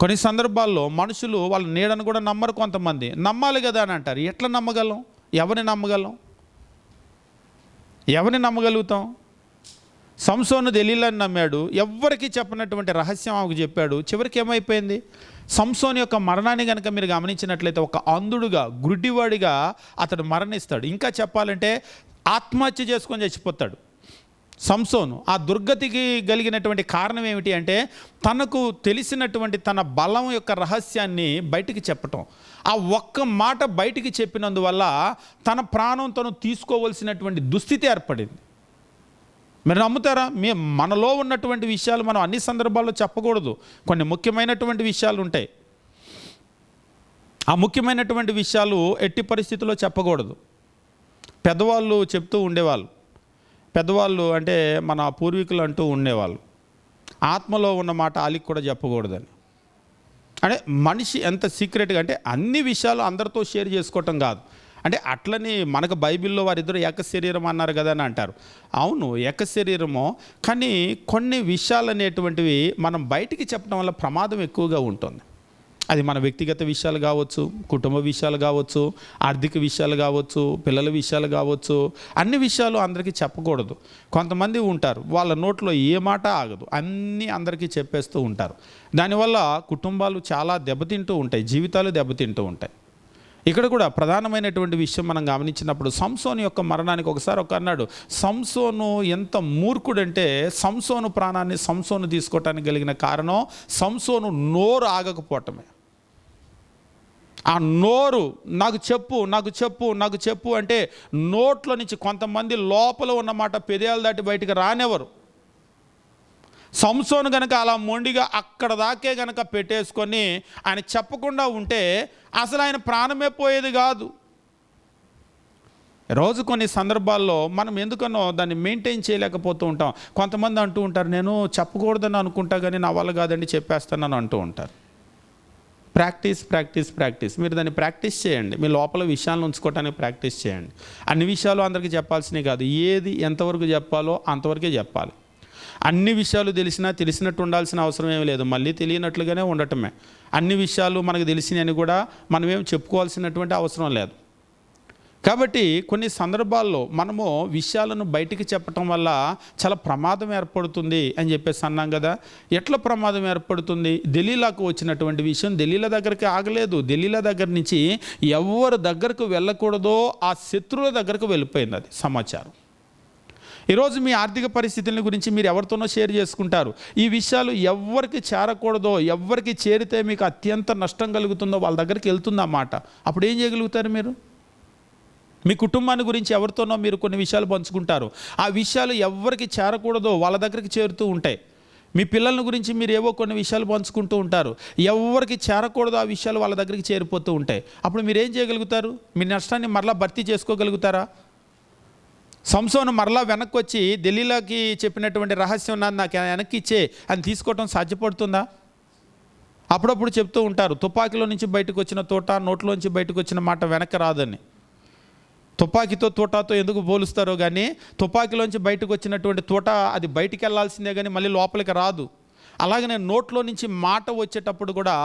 కొన్ని సందర్భాల్లో మనుషులు వాళ్ళ నీడను కూడా నమ్మరు. కొంతమంది నమ్మాలి కదా అని అంటారు. ఎట్లా నమ్మగలం? ఎవరిని నమ్మగలుగుతాం? సంసోను దెలీలాని నమ్మాడు, ఎవ్వరికి చెప్పనటువంటి రహస్యం ఆమెకు చెప్పాడు. చివరికి ఏమైపోయింది? సంసోను యొక్క మరణాన్ని కనుక మీరు గమనించినట్లయితే ఒక అంధుడుగా, గుడ్డివాడిగా అతడు మరణిస్తాడు. ఇంకా చెప్పాలంటే ఆత్మహత్య చేసుకొని చచ్చిపోతాడు సంసోను. ఆ దుర్గతికి కలిగినటువంటి కారణం ఏమిటి అంటే, తనకు తెలిసినటువంటి తన బలం యొక్క రహస్యాన్ని బయటికి చెప్పటం. ఆ ఒక్క మాట బయటికి చెప్పినందువల్ల తన ప్రాణం తను తీసుకోవలసినటువంటి దుస్థితి ఏర్పడింది. మీరు నమ్ముతారా? మనలో ఉన్నటువంటి విషయాలు మనం అన్ని సందర్భాల్లో చెప్పకూడదు. కొన్ని ముఖ్యమైనటువంటి విషయాలు ఉంటాయి. ఆ ముఖ్యమైనటువంటి విషయాలు ఎట్టి పరిస్థితుల్లో చెప్పకూడదు. పెద్దవాళ్ళు చెప్తూ ఉండేవాళ్ళు, పెద్దవాళ్ళు అంటే మన పూర్వీకులు అంటూ ఉండేవాళ్ళు, ఆత్మలో ఉన్న మాట ఆలికి కూడా చెప్పకూడదని. అంటే మనిషి ఎంత సీక్రెట్గా అంటే అన్ని విషయాలు అందరితో షేర్ చేసుకోవటం కాదు. అంటే అట్లని మనకు బైబిల్లో వారిద్దరు ఏక శరీరం అన్నారు కదా అని అంటారు. అవును, ఏక శరీరము, కానీ కొన్ని విషయాలు అనేటువంటివి మనం బయటికి చెప్పడం వల్ల ప్రమాదం ఎక్కువగా ఉంటుంది. అది మన వ్యక్తిగత విషయాలు కావచ్చు, కుటుంబ విషయాలు కావచ్చు, ఆర్థిక విషయాలు కావచ్చు, పిల్లల విషయాలు కావచ్చు. అన్ని విషయాలు అందరికీ చెప్పకూడదు. కొంతమంది ఉంటారు, వాళ్ళ నోట్లో ఏ మాట ఆగదు, అన్నీ అందరికీ చెప్పేస్తూ ఉంటారు. దానివల్ల కుటుంబాలు చాలా దెబ్బతింటూ ఉంటాయి, జీవితాలు దెబ్బతింటూ ఉంటాయి. ఇక్కడ కూడా ప్రధానమైనటువంటి విషయం మనం గమనించినప్పుడు, సంసోను యొక్క మరణానికి ఒకసారి అన్నాడు, సంసోను ఎంత మూర్ఖుడంటే, సంసోను ప్రాణాన్ని సంసోను తీసుకోవటానికి కలిగిన కారణం సంసోను నోరు ఆగకపోవటమే. ఆ నోరు నాకు చెప్పు అంటే నోట్లో నుంచి కొంతమంది లోపల ఉన్నమాట పెదేలు దాటి బయటికి రానివ్వరు. సంసోను గనక అలా మొండిగా అక్కడ దాకే గనక పెట్టేసుకొని ఆయన చెప్పకుండా ఉంటే అసలు ఆయన ప్రాణమే పోయేది కాదు. రోజు కొన్ని సందర్భాల్లో మనం ఎందుకనో దాన్ని మెయింటైన్ చేయలేకపోతూ ఉంటాం. కొంతమంది అంటూ ఉంటారు, నేను చెప్పకూడదని అనుకుంటా కానీ నా వల్ల కాదండి చెప్పేస్తానని అంటూ ఉంటారు. ప్రాక్టీస్. మీరు దాన్ని ప్రాక్టీస్ చేయండి. మీ లోపల విషయాలను ఉంచుకోవటానికి ప్రాక్టీస్ చేయండి. అన్ని విషయాలు అందరికీ చెప్పాల్సినవి కాదు, ఏది ఎంతవరకు చెప్పాలో అంతవరకే చెప్పాలి. అన్ని విషయాలు తెలిసినట్టు ఉండాల్సిన అవసరం ఏమీ లేదు, మళ్ళీ తెలియనట్లుగానే ఉండటమే. అన్ని విషయాలు మనకు తెలిసినవి కూడా మనమేం చెప్పుకోవాల్సినటువంటి అవసరం లేదు. కాబట్టి కొన్ని సందర్భాల్లో మనము విషయాలను బయటికి చెప్పటం వల్ల చాలా ప్రమాదం ఏర్పడుతుంది అని చెప్పేసి అన్నాం కదా. ఎట్లా ప్రమాదం ఏర్పడుతుంది? దెలీలాకు వచ్చినటువంటి విషయం దెలీలా దగ్గరికి ఆగలేదు. దెలీలా దగ్గర నుంచి ఎవరి దగ్గరకు వెళ్ళకూడదో ఆ శత్రువుల దగ్గరకు వెళ్ళిపోయింది అది సమాచారం. ఈరోజు మీ ఆర్థిక పరిస్థితుల గురించి మీరు ఎవరితోనో షేర్ చేసుకుంటారు. ఈ విషయాలు ఎవరికి చేరకూడదో, ఎవరికి చేరితే మీకు అత్యంత నష్టం కలుగుతుందో వాళ్ళ దగ్గరికి వెళ్తుందన్నమాట. అప్పుడు ఏం చేయగలుగుతారు మీరు? మీ కుటుంబాన్ని గురించి ఎవరితోనో మీరు కొన్ని విషయాలు పంచుకుంటారు. ఆ విషయాలు ఎవరికి చేరకూడదో వాళ్ళ దగ్గరికి చేరుతూ ఉంటాయి. మీ పిల్లల గురించి మీరు ఏవో కొన్ని విషయాలు పంచుకుంటూ ఉంటారు. ఎవరికి చేరకూడదో ఆ విషయాలు వాళ్ళ దగ్గరికి చేరిపోతూ ఉంటాయి. అప్పుడు మీరు ఏం చేయగలుగుతారు? మీ నష్టాన్ని మరలా భర్తీ చేసుకోగలుగుతారా? సంసోను మరలా వెనక్కి వచ్చి దెలీలాకి చెప్పినటువంటి రహస్యం నాకు వెనక్కి ఇచ్చే అని తీసుకోవటం సాధ్యపడుతుందా? అప్పుడప్పుడు చెప్తూ ఉంటారు, తుపాకీలో నుంచి బయటకు వచ్చిన తోట నోట్లోంచి బయటకు వచ్చిన మాట వెనక్కి రాదని. తుపాకీతో తోటతో ఎందుకు పోలుస్తారో కానీ, తుపాకీలోంచి బయటకు వచ్చినటువంటి తోట అది బయటికి వెళ్ళాల్సిందే కానీ మళ్ళీ లోపలికి రాదు. అలాగనే నోట్లో నుంచి మాట వచ్చేటప్పుడు కూడా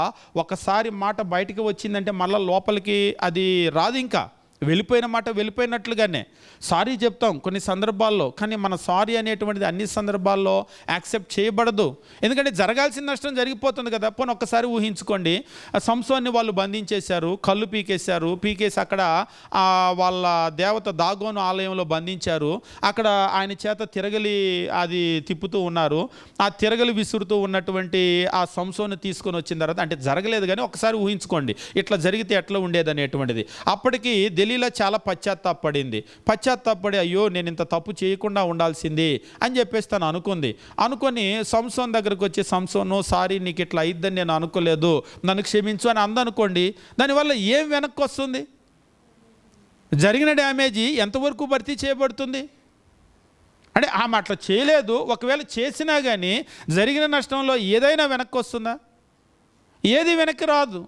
ఒకసారి మాట బయటికి వచ్చిందంటే మళ్ళీ లోపలికి అది రాదు. ఇంకా వెళ్ళిపోయిన మాట వెళ్ళిపోయినట్లుగానే సారీ చెప్తాం కొన్ని సందర్భాల్లో, కానీ మన సారీ అనేటువంటిది అన్ని సందర్భాల్లో యాక్సెప్ట్ చేయబడదు. ఎందుకంటే జరగాల్సిన నష్టం జరిగిపోతుంది కదా. పోనీ ఒక్కసారి ఊహించుకోండి, సంసోన్ని వాళ్ళు బంధించేశారు, కళ్ళు పీకేసి అక్కడ వాళ్ళ దేవత దాగోను ఆలయంలో బంధించారు. అక్కడ ఆయన చేత తిరగలి అది తిప్పుతూ ఉన్నారు. ఆ తిరగలి విసురుతూ ఉన్నటువంటి ఆ సంసోన్ని తీసుకొని వచ్చిన తర్వాత, అంటే జరగలేదు కానీ ఒకసారి ఊహించుకోండి ఇట్లా జరిగితే ఎట్లా ఉండేది అనేటువంటిది. అప్పటికి దెలీలా చాలా పశ్చాత్తాపడి అయ్యో నేను ఇంత తప్పు చేయకుండా ఉండాల్సింది అని చెప్పేసి తను అనుకొని సంసోన్ దగ్గరకు వచ్చి, సంసోను సారీ నీకు ఇట్లా అయిద్దని నేను అనుకోలేదు, నన్ను క్షమించు అని అందనుకోండి. దానివల్ల ఏం వెనక్కి వస్తుంది? జరిగిన డ్యామేజీ ఎంతవరకు భర్తీ చేయబడుతుంది? అంటే ఆమె అట్లా చేయలేదు, ఒకవేళ చేసినా కానీ జరిగిన నష్టంలో ఏదైనా వెనక్కి వస్తుందా? ఏది వెనక్కి రాదు.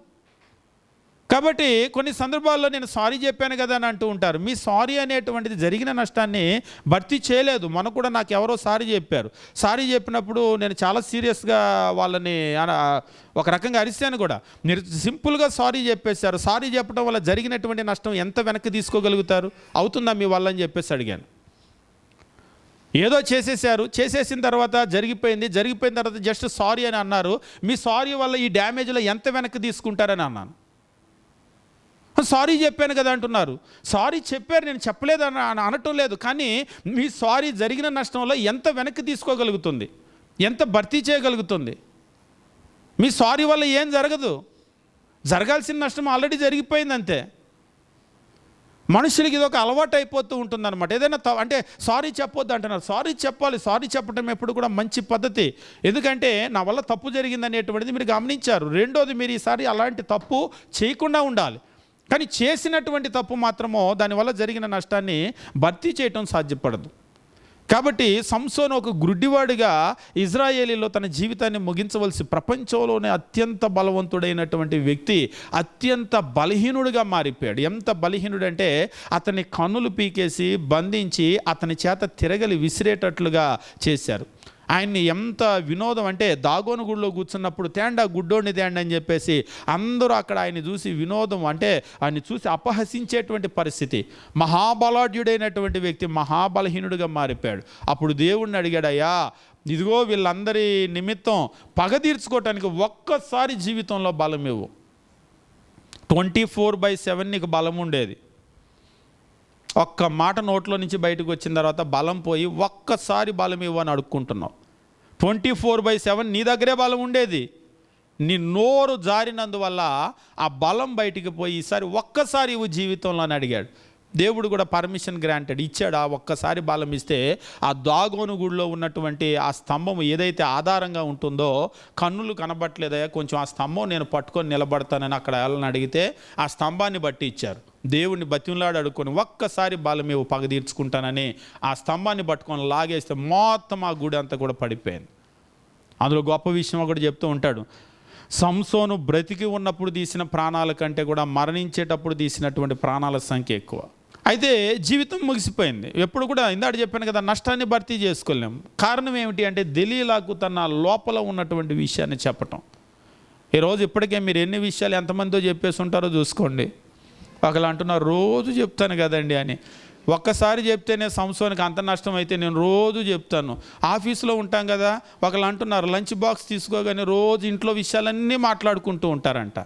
కాబట్టి కొన్ని సందర్భాల్లో నేను సారీ చెప్పాను కదా అని అంటూ ఉంటారు. మీ సారీ అనేటువంటిది జరిగిన నష్టాన్ని భర్తీ చేయలేదు. మనకు కూడా నాకు ఎవరో సారీ చెప్పారు. సారీ చెప్పినప్పుడు నేను చాలా సీరియస్గా వాళ్ళని ఒక రకంగా అరిశాను కూడా. మీరు సింపుల్గా సారీ చెప్పేశారు, సారీ చెప్పడం వల్ల జరిగినటువంటి నష్టం ఎంత వెనక్కి తీసుకోగలుగుతారు? అవుతుందా మీ వల్ల అని చెప్పేసి అడిగాను. ఏదో చేసేసిన తర్వాత జరిగిపోయిన తర్వాత జస్ట్ సారీ అని అన్నారు. మీ సారీ వల్ల ఈ డ్యామేజ్లో ఎంత వెనక్కి తీసుకుంటారని అన్నాను. సారీ చెప్పాను కదా అంటున్నారు. సారీ చెప్పారు, నేను చెప్పలేదు అని అనటం లేదు, కానీ మీ సారీ జరిగిన నష్టంలో ఎంత వెనక్కి తీసుకోగలుగుతుంది, ఎంత భర్తీ చేయగలుగుతుంది? మీ సారీ వల్ల ఏం జరగదు. జరగాల్సిన నష్టం ఆల్రెడీ జరిగిపోయింది అంతే. మనుషులకి ఇది ఒక అలవాటు అయిపోతూ ఉంటుందన్నమాట. ఏదైనా అంటే సారీ చెప్పొద్దు అంటున్నారు. సారీ చెప్పాలి. సారీ చెప్పడం ఎప్పుడు కూడా మంచి పద్ధతి. ఎందుకంటే నా వల్ల తప్పు జరిగింది అనేటువంటిది మీరు గమనించారు. రెండోది, మీరు ఈసారి అలాంటి తప్పు చేయకుండా ఉండాలి. కానీ చేసినటువంటి తప్పు మాత్రమో దానివల్ల జరిగిన నష్టాన్ని భర్తీ చేయటం సాధ్యపడదు. కాబట్టి సంసోను ఒక గుడ్డివాడిగా ఇజ్రాయేలీలో తన జీవితాన్ని ముగించవలసి, ప్రపంచంలోనే అత్యంత బలవంతుడైనటువంటి వ్యక్తి అత్యంత బలహీనుడిగా మారిపోయాడు. ఎంత బలహీనుడంటే అతని కన్నులు పీకేసి బంధించి అతని చేత తిరగలి విసిరేటట్లుగా చేశారు. ఆయన్ని ఎంత వినోదం అంటే, దాగోను గుడిలో కూర్చున్నప్పుడు గుడ్డోడిని తేండి అని చెప్పేసి అందరూ అక్కడ ఆయన్ని చూసి వినోదం అంటే ఆయన్ని చూసి అపహసించేటువంటి పరిస్థితి. మహాబలాఢ్యుడైనటువంటి వ్యక్తి మహాబలహీనుడిగా మారిపోయాడు. అప్పుడు దేవుణ్ణి అడిగాడు, అయ్యా ఇదిగో వీళ్ళందరి నిమిత్తం పగ తీర్చుకోవటానికి ఒక్కసారి జీవితంలో బలం ఇవ్వు. 24/7 నీకు బలం ఉండేది. ఒక్క మాట నోట్లో నుంచి బయటకు వచ్చిన తర్వాత బలం పోయి ఒక్కసారి బలం ఇవ్వని అడుక్కుంటున్నావు. 24/7 నీ దగ్గరే బలం ఉండేది. నీ నోరు జారినందువల్ల ఆ బలం బయటికి పోయి ఈసారి ఒక్కసారి ఇవ్వు జీవితంలో అని అడిగాడు. దేవుడు కూడా పర్మిషన్ గ్రాంటెడ్ ఇచ్చాడు. ఆ ఒక్కసారి బలం ఇస్తే ఆ దాగోను గుడిలో ఉన్నటువంటి ఆ స్తంభం ఏదైతే ఆధారంగా ఉంటుందో, కన్నులు కనబట్టలేదయ్యా, కొంచెం ఆ స్తంభం నేను పట్టుకొని నిలబడతానని అక్కడ వాళ్ళని అడిగితే ఆ స్తంభాన్ని బట్టి ఇచ్చారు. దేవుడిని బతిమలాడి అడుక్కొని ఒక్కసారి బలం ఇవ్వు పగ తీర్చుకుంటానని ఆ స్తంభాన్ని పట్టుకొని లాగేస్తే మొత్తం ఆ గుడి అంతా కూడా పడిపోయింది. అందులో గొప్ప విషయం ఒకటి చెప్తూ ఉంటాడు, సంసోను బ్రతికి ఉన్నప్పుడు తీసిన ప్రాణాల కంటే కూడా మరణించేటప్పుడు తీసినటువంటి ప్రాణాల సంఖ్య ఎక్కువ. అయితే జీవితం ముగిసిపోయింది. ఎప్పుడు కూడా ఇందాక చెప్పాను కదా, నష్టాన్ని భర్తీ చేసుకోలేం. కారణం ఏమిటి అంటే దెలీలాకు తన లోపల ఉన్నటువంటి విషయాన్ని చెప్పటం. ఈరోజు ఇప్పటికే మీరు ఎన్ని విషయాలు ఎంతమందితో చెప్పేసి ఉంటారో చూసుకోండి. ఒకళ్ళు అంటున్నారు రోజు చెప్తాను కదండి అని. ఒక్కసారి చెప్తేనే సంసోనికి అంత నష్టం అయితే నేను రోజు చెప్తాను. ఆఫీసులో ఉంటాం కదా, ఒకళ్ళు అంటున్నారు లంచ్ బాక్స్ తీసుకోగానే రోజు ఇంట్లో విషయాలన్నీ మాట్లాడుకుంటూ ఉంటారంట.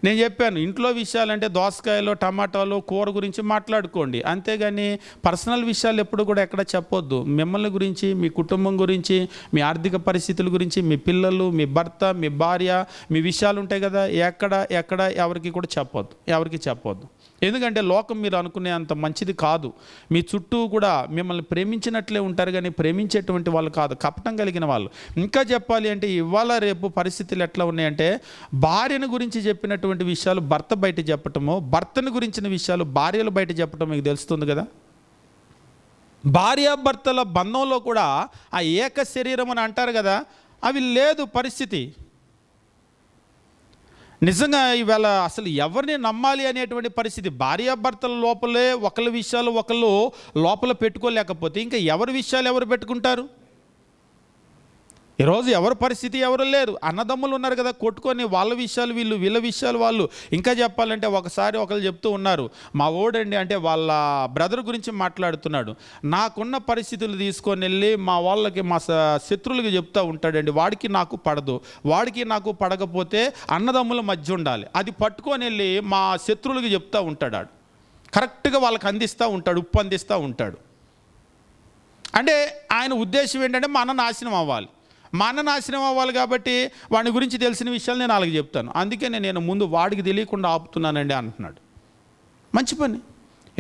నేను చెప్పాను ఇంట్లో విషయాలంటే దోసకాయలు టమాటాలు కూర గురించి మాట్లాడుకోండి, అంతేగాని పర్సనల్ విషయాలు ఎప్పుడు కూడా ఎక్కడ చెప్పొద్దు. మిమ్మల్ని గురించి, మీ కుటుంబం గురించి, మీ ఆర్థిక పరిస్థితుల గురించి, మీ పిల్లలు, మీ భర్త, మీ భార్య, మీ విషయాలు ఉంటాయి కదా, ఎక్కడ ఎవరికి కూడా చెప్పొద్దు. ఎందుకంటే లోకం మీరు అనుకునే అంత మంచిది కాదు. మీ చుట్టూ కూడా మిమ్మల్ని ప్రేమించినట్లే ఉంటారు కానీ ప్రేమించేటువంటి వాళ్ళు కాదు, కపటం కలిగిన వాళ్ళు. ఇంకా చెప్పాలి అంటే ఇవాళ రేపు పరిస్థితులు ఎట్లా ఉన్నాయంటే, భార్యను గురించి చెప్పినటువంటి విషయాలు భర్త బయట చెప్పటము, భర్తను గురించిన విషయాలు భార్యలు బయట చెప్పటం మీకు తెలుస్తుంది కదా. భార్యాభర్తల బంధంలో కూడా ఆ ఏక శరీరం అని అంటారు కదా, అవి లేదు పరిస్థితి. నిజంగా ఇవాళ అసలు ఎవరిని నమ్మాలి అనేటువంటి పరిస్థితి. భార్యాభర్తల లోపలే ఒకళ్ళ విషయాలు ఒకళ్ళు లోపల పెట్టుకోలేకపోతే ఇంకా ఎవరి విషయాలు ఎవరు పెట్టుకుంటారు? ఈరోజు ఎవరి పరిస్థితి ఎవరు లేరు. అన్నదమ్ములు ఉన్నారు కదా, కొట్టుకొని వాళ్ళ విషయాలు వీళ్ళు, వీళ్ళ విషయాలు వాళ్ళు. ఇంకా చెప్పాలంటే ఒకసారి ఒకళ్ళు చెప్తూ ఉన్నారు, మా ఓడండి అంటే వాళ్ళ బ్రదర్ గురించి మాట్లాడుతున్నాడు, నాకున్న పరిస్థితులు తీసుకొని వెళ్ళి మా వాళ్ళకి, మా శత్రువులకి చెప్తూ ఉంటాడండి, వాడికి నాకు పడదు, వాడికి నాకు పడకపోతే అన్నదమ్ముల మధ్య ఉండాలి, అది పట్టుకొని వెళ్ళి మా శత్రువులకి చెప్తూ ఉంటాడు. కరెక్ట్గా వాళ్ళకి అందిస్తూ ఉంటాడు, ఉప్పు అందిస్తూ ఉంటాడు. అంటే ఆయన ఉద్దేశం ఏంటంటే మా అన్న నాశనం అవ్వాలి, మా అన్న నాశనం అవ్వాలి కాబట్టి వాడి గురించి తెలిసిన విషయాలు నేను అలాగే చెప్తాను, అందుకే నేను ముందు వాడికి తెలియకుండా ఆపుతున్నానండి అంటున్నాడు. మంచి పని.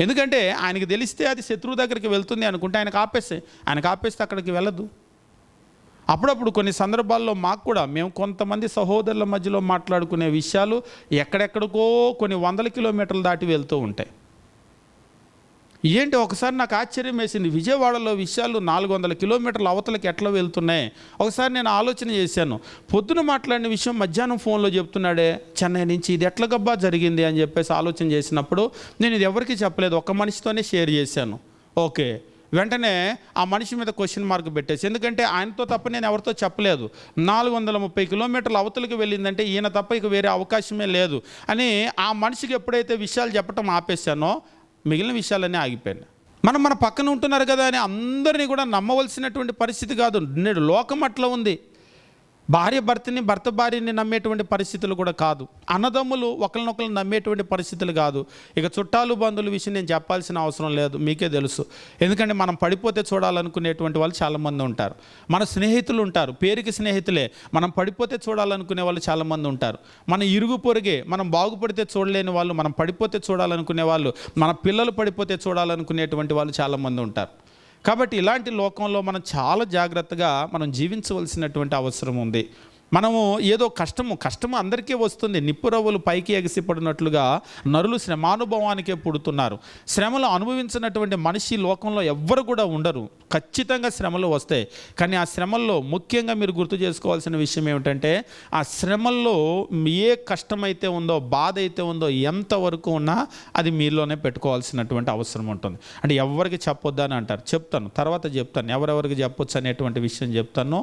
ఎందుకంటే ఆయనకి తెలిస్తే అది శత్రువు దగ్గరికి వెళ్తుంది అనుకుంటే ఆయనకు ఆపేస్తే అక్కడికి వెళ్ళదు. అప్పుడప్పుడు కొన్ని సందర్భాల్లో మాకు కూడా, మేము కొంతమంది సహోదరుల మధ్యలో మాట్లాడుకునే విషయాలు ఎక్కడెక్కడికో కొన్ని వందల కిలోమీటర్లు దాటి వెళ్తూ ఉంటాయి. ఏంటి ఒకసారి నాకు ఆశ్చర్యం వేసింది, విజయవాడలో విషయాలు 400 కిలోమీటర్ల అవతలకి ఎట్లా వెళ్తున్నాయి. ఒకసారి నేను ఆలోచన చేశాను, పొద్దున మాట్లాడిన విషయం మధ్యాహ్నం ఫోన్లో చెప్తున్నాడే చెన్నై నుంచి, ఇది ఎట్లా గబ్బా జరిగింది అని చెప్పేసి ఆలోచన చేసినప్పుడు నేను ఇది ఎవరికి చెప్పలేదు, ఒక్క మనిషితోనే షేర్ చేశాను. ఓకే, వెంటనే ఆ మనిషి మీద క్వశ్చన్ మార్క్ పెట్టేసి, ఎందుకంటే ఆయనతో తప్ప నేను ఎవరితో చెప్పలేదు. 430 కిలోమీటర్ల అవతలకి వెళ్ళిందంటే ఈయన తప్ప ఇక వేరే అవకాశమే లేదు అని ఆ మనిషికి ఎప్పుడైతే విషయాలు చెప్పటం ఆపేశానో మిగిలిన విషయాలన్నీ ఆగిపోయాను. మన పక్కన ఉంటున్నారు కదా అని అందరినీ కూడా నమ్మవలసినటువంటి పరిస్థితి కాదు. నేడు లోకం అట్లా ఉంది. భార్య భర్తని, భర్త భార్యని నమ్మేటువంటి పరిస్థితులు కూడా కాదు. అన్నదమ్ములు ఒకరినొకరు నమ్మేటువంటి పరిస్థితులు కాదు. ఇక చుట్టాలు బంధువుల విషయం నేను చెప్పాల్సిన అవసరం లేదు, మీకే తెలుసు. ఎందుకంటే మనం పడిపోతే చూడాలనుకునేటువంటి వాళ్ళు చాలామంది ఉంటారు. మన స్నేహితులు ఉంటారు, పేరుకి స్నేహితులే, మనం పడిపోతే చూడాలనుకునే వాళ్ళు చాలామంది ఉంటారు. మన ఇరుగు పొరుగే, మనం బాగుపడితే చూడలేని వాళ్ళు, మనం పడిపోతే చూడాలనుకునే వాళ్ళు, మన పిల్లలు పడిపోతే చూడాలనుకునేటువంటి వాళ్ళు చాలామంది ఉంటారు. కాబట్టి ఇలాంటి లోకంలో మనం చాలా జాగ్రత్తగా మనం జీవించవలసినటువంటి అవసరం ఉంది. మనము ఏదో కష్టము అందరికీ వస్తుంది. నిప్పురవ్వలు పైకి ఎగసిపడినట్లుగా నరులు శ్రమానుభవానికే పుడుతున్నారు. శ్రమలు అనుభవించినటువంటి మనిషి లోకంలో ఎవ్వరు కూడా ఉండరు. ఖచ్చితంగా శ్రమలు వస్తాయి. కానీ ఆ శ్రమల్లో ముఖ్యంగా మీరు గుర్తు చేసుకోవాల్సిన విషయం ఏమిటంటే, ఆ శ్రమల్లో ఏ కష్టమైతే ఉందో, బాధ అయితే ఉందో, ఎంతవరకు ఉన్నా అది మీలోనే పెట్టుకోవాల్సినటువంటి అవసరం ఉంటుంది. అంటే ఎవరికి చెప్పొద్దు అని అంటారు, తర్వాత చెప్తాను ఎవరెవరికి చెప్పొచ్చు అనేటువంటి విషయం చెప్తాను.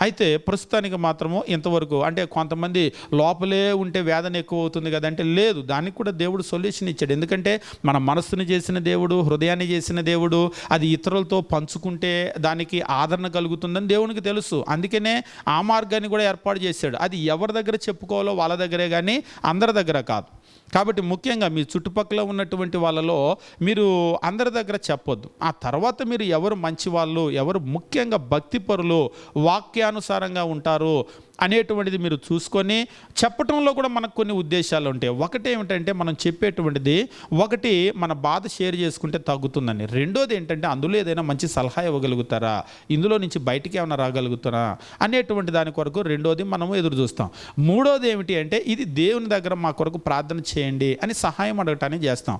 అయితే ప్రస్తుతానికి మాత్రము ఇంతవరకు, అంటే కొంతమంది లోపలే ఉంటే వేదన ఎక్కువ అవుతుంది కదంటే, లేదు, దానికి కూడా దేవుడు సొల్యూషన్ ఇచ్చాడు. ఎందుకంటే మన మనస్సుని చేసిన దేవుడు, హృదయాన్ని చేసిన దేవుడు, అది ఇతరులతో పంచుకుంటే దానికి ఆదరణ కలుగుతుందని దేవునికి తెలుసు. అందుకనే ఆ మార్గాన్ని కూడా ఏర్పాటు చేశాడు. అది ఎవరి దగ్గర చెప్పుకోవాలో వాళ్ళ దగ్గరే కానీ అందరి దగ్గర కాదు. కాబట్టి ముఖ్యంగా మీ చుట్టుపక్కల ఉన్నటువంటి వాళ్ళలో మీరు అందరి దగ్గర చెప్పొద్దు. ఆ తర్వాత మీరు ఎవరు మంచి వాళ్ళు, ఎవరు ముఖ్యంగా భక్తిపరులు, వాక్యానుసారంగా ఉంటారు అనేటువంటిది మీరు చూసుకొని చెప్పటంలో కూడా మనకు కొన్ని ఉద్దేశాలు ఉంటాయి. ఒకటి ఏమిటంటే, మనం చెప్పేటువంటిది ఒకటి మన బాధ షేర్ చేసుకుంటే తగ్గుతుందని. రెండోది ఏంటంటే, అందులో ఏదైనా మంచి సలహా ఇవ్వగలుగుతారా, ఇందులో నుంచి బయటికి ఏమైనా రాగలుగుతారా అనేటువంటి దాని కొరకు రెండోది మనము ఎదురు చూస్తాం. మూడోది ఏమిటి అంటే, ఇది దేవుని దగ్గర మా కొరకు ప్రార్థన చేయండి అని సహాయం అడగటానికి చేస్తాం.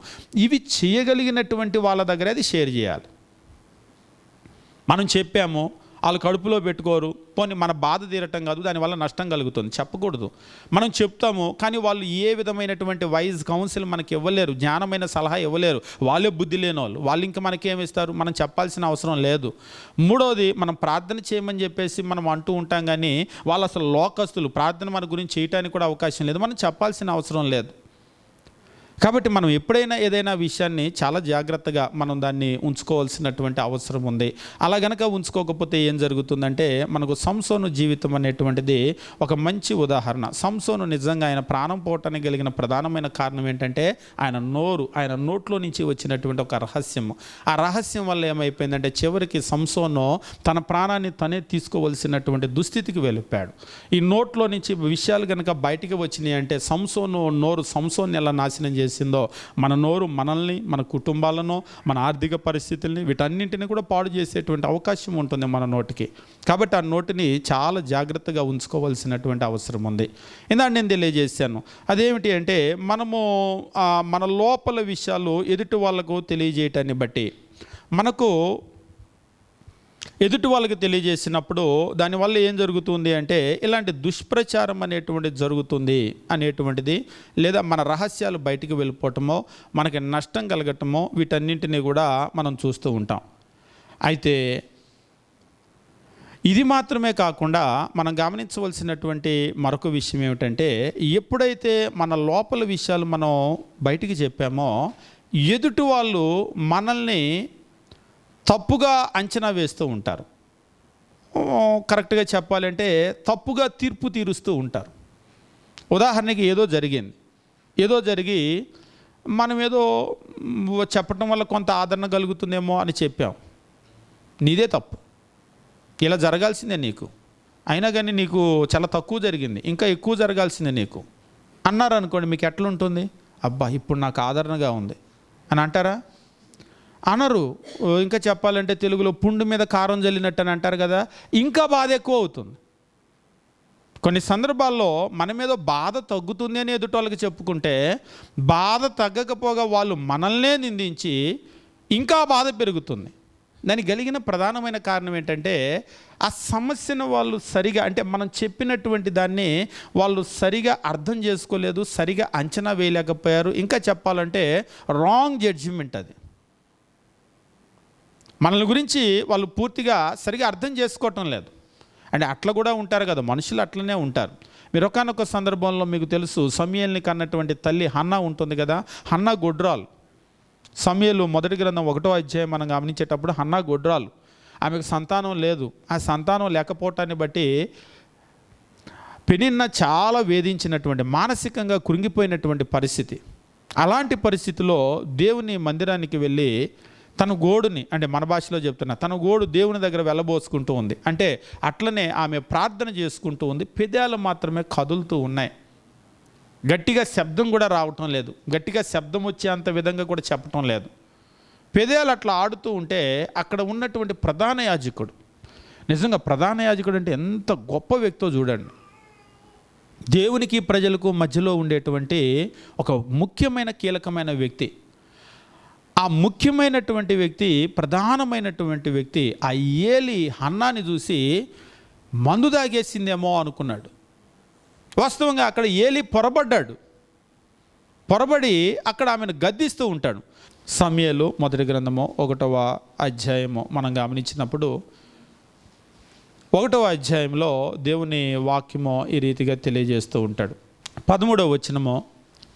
ఇవి చేయగలిగినటువంటి వాళ్ళ దగ్గర అది షేర్ చేయాలి. మనం చెప్పాము, వాళ్ళు కడుపులో పెట్టుకోరు, పోనీ మన బాధ తీరటం కాదు, దానివల్ల నష్టం కలుగుతుంది, చెప్పకూడదు. మనం చెప్తాము, కానీ వాళ్ళు ఏ విధమైనటువంటి వైజ్ కౌన్సిల్ మనకి ఇవ్వలేరు, జ్ఞానమైన సలహా ఇవ్వలేరు. వాళ్ళే బుద్ధి లేని వాళ్ళు ఇంకా మనకేమిస్తారు, మనం చెప్పాల్సిన అవసరం లేదు. మూడోది, మనం ప్రార్థన చేయమని చెప్పేసి మనం అంటూ ఉంటాం, కానీ వాళ్ళు అసలు లోకస్తులు, ప్రార్థన మన గురించి చేయడానికి కూడా అవకాశం లేదు, మనం చెప్పాల్సిన అవసరం లేదు. కాబట్టి మనం ఎప్పుడైనా ఏదైనా విషయాన్ని చాలా జాగ్రత్తగా మనం దాన్ని ఉంచుకోవాల్సినటువంటి అవసరం ఉంది. అలా గనక ఉంచుకోకపోతే ఏం జరుగుతుందంటే, మనకు సంసోను జీవితం అనేటువంటిది ఒక మంచి ఉదాహరణ. సంసోను నిజంగా ఆయన ప్రాణం పోవటానికి కలిగిన ప్రధానమైన కారణం ఏంటంటే, ఆయన నోట్లో నుంచి వచ్చినటువంటి ఒక రహస్యం. ఆ రహస్యం వల్ల ఏమైపోయిందంటే, చివరికి సంసోను తన ప్రాణాన్ని తనే తీసుకోవలసినటువంటి దుస్థితికి వెళ్ళిపోయాడు. ఈ నోట్లో నుంచి విషయాలు కనుక బయటికి వచ్చినాయి అంటే, సంసోను ఎలా నాశనం చేసిందో, మన నోరు మనల్ని, మన కుటుంబాలను, మన ఆర్థిక పరిస్థితుల్ని, వీటన్నింటినీ కూడా పాడు చేసేటువంటి అవకాశం ఉంటుంది మన నోటికి. కాబట్టి ఆ నోటిని చాలా జాగ్రత్తగా ఉంచుకోవాల్సినటువంటి అవసరం ఉంది. ఇందాక నేను తెలియజేశాను, అదేమిటి అంటే, మనము మన లోపల విషయాలు ఎదుటి వాళ్ళకు తెలియజేయటాన్ని బట్టి మనకు ఎదుటి వాళ్ళకి తెలియజేసినప్పుడు దానివల్ల ఏం జరుగుతుంది అంటే ఇలాంటి దుష్ప్రచారం అనేటువంటిది జరుగుతుంది అనేటువంటిది, లేదా మన రహస్యాలు బయటికి వెళ్ళిపోవటమో, మనకి నష్టం కలగటమో, వీటన్నింటినీ కూడా మనం చూస్తూ ఉంటాం. అయితే ఇది మాత్రమే కాకుండా మనం గమనించవలసినటువంటి మరొక విషయం ఏమిటంటే, ఎప్పుడైతే మన లోపల విషయాలు మనం బయటికి చెప్పామో, ఎదుటి వాళ్ళు మనల్ని తప్పుగా అంచనా వేస్తూ ఉంటారు. కరెక్ట్గా చెప్పాలంటే తప్పుగా తీర్పు తీరుస్తూ ఉంటారు. ఉదాహరణకి ఏదో జరిగి మనం ఏదో చెప్పడం వల్ల కొంత ఆదరణ కలుగుతుందేమో అని చెప్పాం. నీదే తప్పు, ఇలా జరగాల్సిందే నీకు, అయినా కానీ నీకు చాలా తక్కువ జరిగింది, ఇంకా ఎక్కువ జరగాల్సిందే నీకు అన్నారు అనుకోండి, మీకు ఎట్లా ఉంటుంది? అబ్బా ఇప్పుడు నాకు ఆదరణగా ఉంది అని అంటారా? అనరు. ఇంకా చెప్పాలంటే తెలుగులో పుండు మీద కారం జల్లినట్టు అని అంటారు కదా, ఇంకా బాధ ఎక్కువ అవుతుంది. కొన్ని సందర్భాల్లో మన మీద బాధ తగ్గుతుంది అని ఎదుటి వాళ్ళకి చెప్పుకుంటే, బాధ తగ్గకపోగా వాళ్ళు మనల్నే నిందించి ఇంకా బాధ పెరుగుతుంది. దానికి కలిగిన ప్రధానమైన కారణం ఏంటంటే, ఆ సమస్యను వాళ్ళు సరిగా, అంటే మనం చెప్పినటువంటి దాన్ని వాళ్ళు సరిగా అర్థం చేసుకోలేదు, సరిగా అంచనా వేయలేకపోయారు. ఇంకా చెప్పాలంటే రాంగ్ జడ్జిమెంట్. అది మనల్ని గురించి వాళ్ళు పూర్తిగా సరిగా అర్థం చేసుకోవటం లేదు. అంటే అట్లా కూడా ఉంటారు కదా, మనుషులు అట్లనే ఉంటారు. మీరు ఒకానొక సందర్భంలో మీకు తెలుసు, సమూయేలుని కన్నటువంటి తల్లి హన్నా ఉంటుంది కదా, హన్నా గొడ్రాలు. సమూయేలు మొదటి గ్రంథం 1వ అధ్యాయం మనం గమనించేటప్పుడు హన్నా గొడ్రాలు, ఆమెకు సంతానం లేదు. ఆ సంతానం లేకపోవటాన్ని బట్టి పెనిన్నా చాలా వేధించినటువంటి, మానసికంగా కృంగిపోయినటువంటి పరిస్థితి. అలాంటి పరిస్థితిలో దేవుని మందిరానికి వెళ్ళి తన గోడుని, అంటే మన భాషలో చెప్తున్నా, తన గోడు దేవుని దగ్గర వెళ్ళబోసుకుంటూ ఉంది. అంటే అట్లనే ఆమె ప్రార్థన చేసుకుంటూ ఉంది. పెదాలు మాత్రమే కదులుతూ ఉన్నాయి, గట్టిగా శబ్దం కూడా రావటం లేదు, గట్టిగా శబ్దం వచ్చేంత విధంగా కూడా చెప్పటం లేదు. పెదాలు అట్లా ఆడుతూ ఉంటే అక్కడ ఉన్నటువంటి ప్రధాన యాజకుడు, నిజంగా ప్రధాన యాజకుడు అంటే ఎంత గొప్ప వ్యక్తో చూడండి. దేవునికి ప్రజలకు మధ్యలో ఉండేటువంటి ఒక ముఖ్యమైన కీలకమైన వ్యక్తి. ఆ ముఖ్యమైనటువంటి వ్యక్తి, ప్రధానమైనటువంటి వ్యక్తి ఆ ఏలి హన్నాని చూసి మందు తాగేసిందేమో అనుకున్నాడు. వాస్తవంగా అక్కడ ఏలి పొరబడి అక్కడ ఆమెను గద్దిస్తూ ఉంటాడు. సమూయేలు మొదటి గ్రంథము 1వ అధ్యాయము మనం గమనించినప్పుడు 1వ అధ్యాయంలో దేవుని వాక్యము ఈ రీతిగా తెలియజేస్తూ ఉంటాడు. 13వ వచనము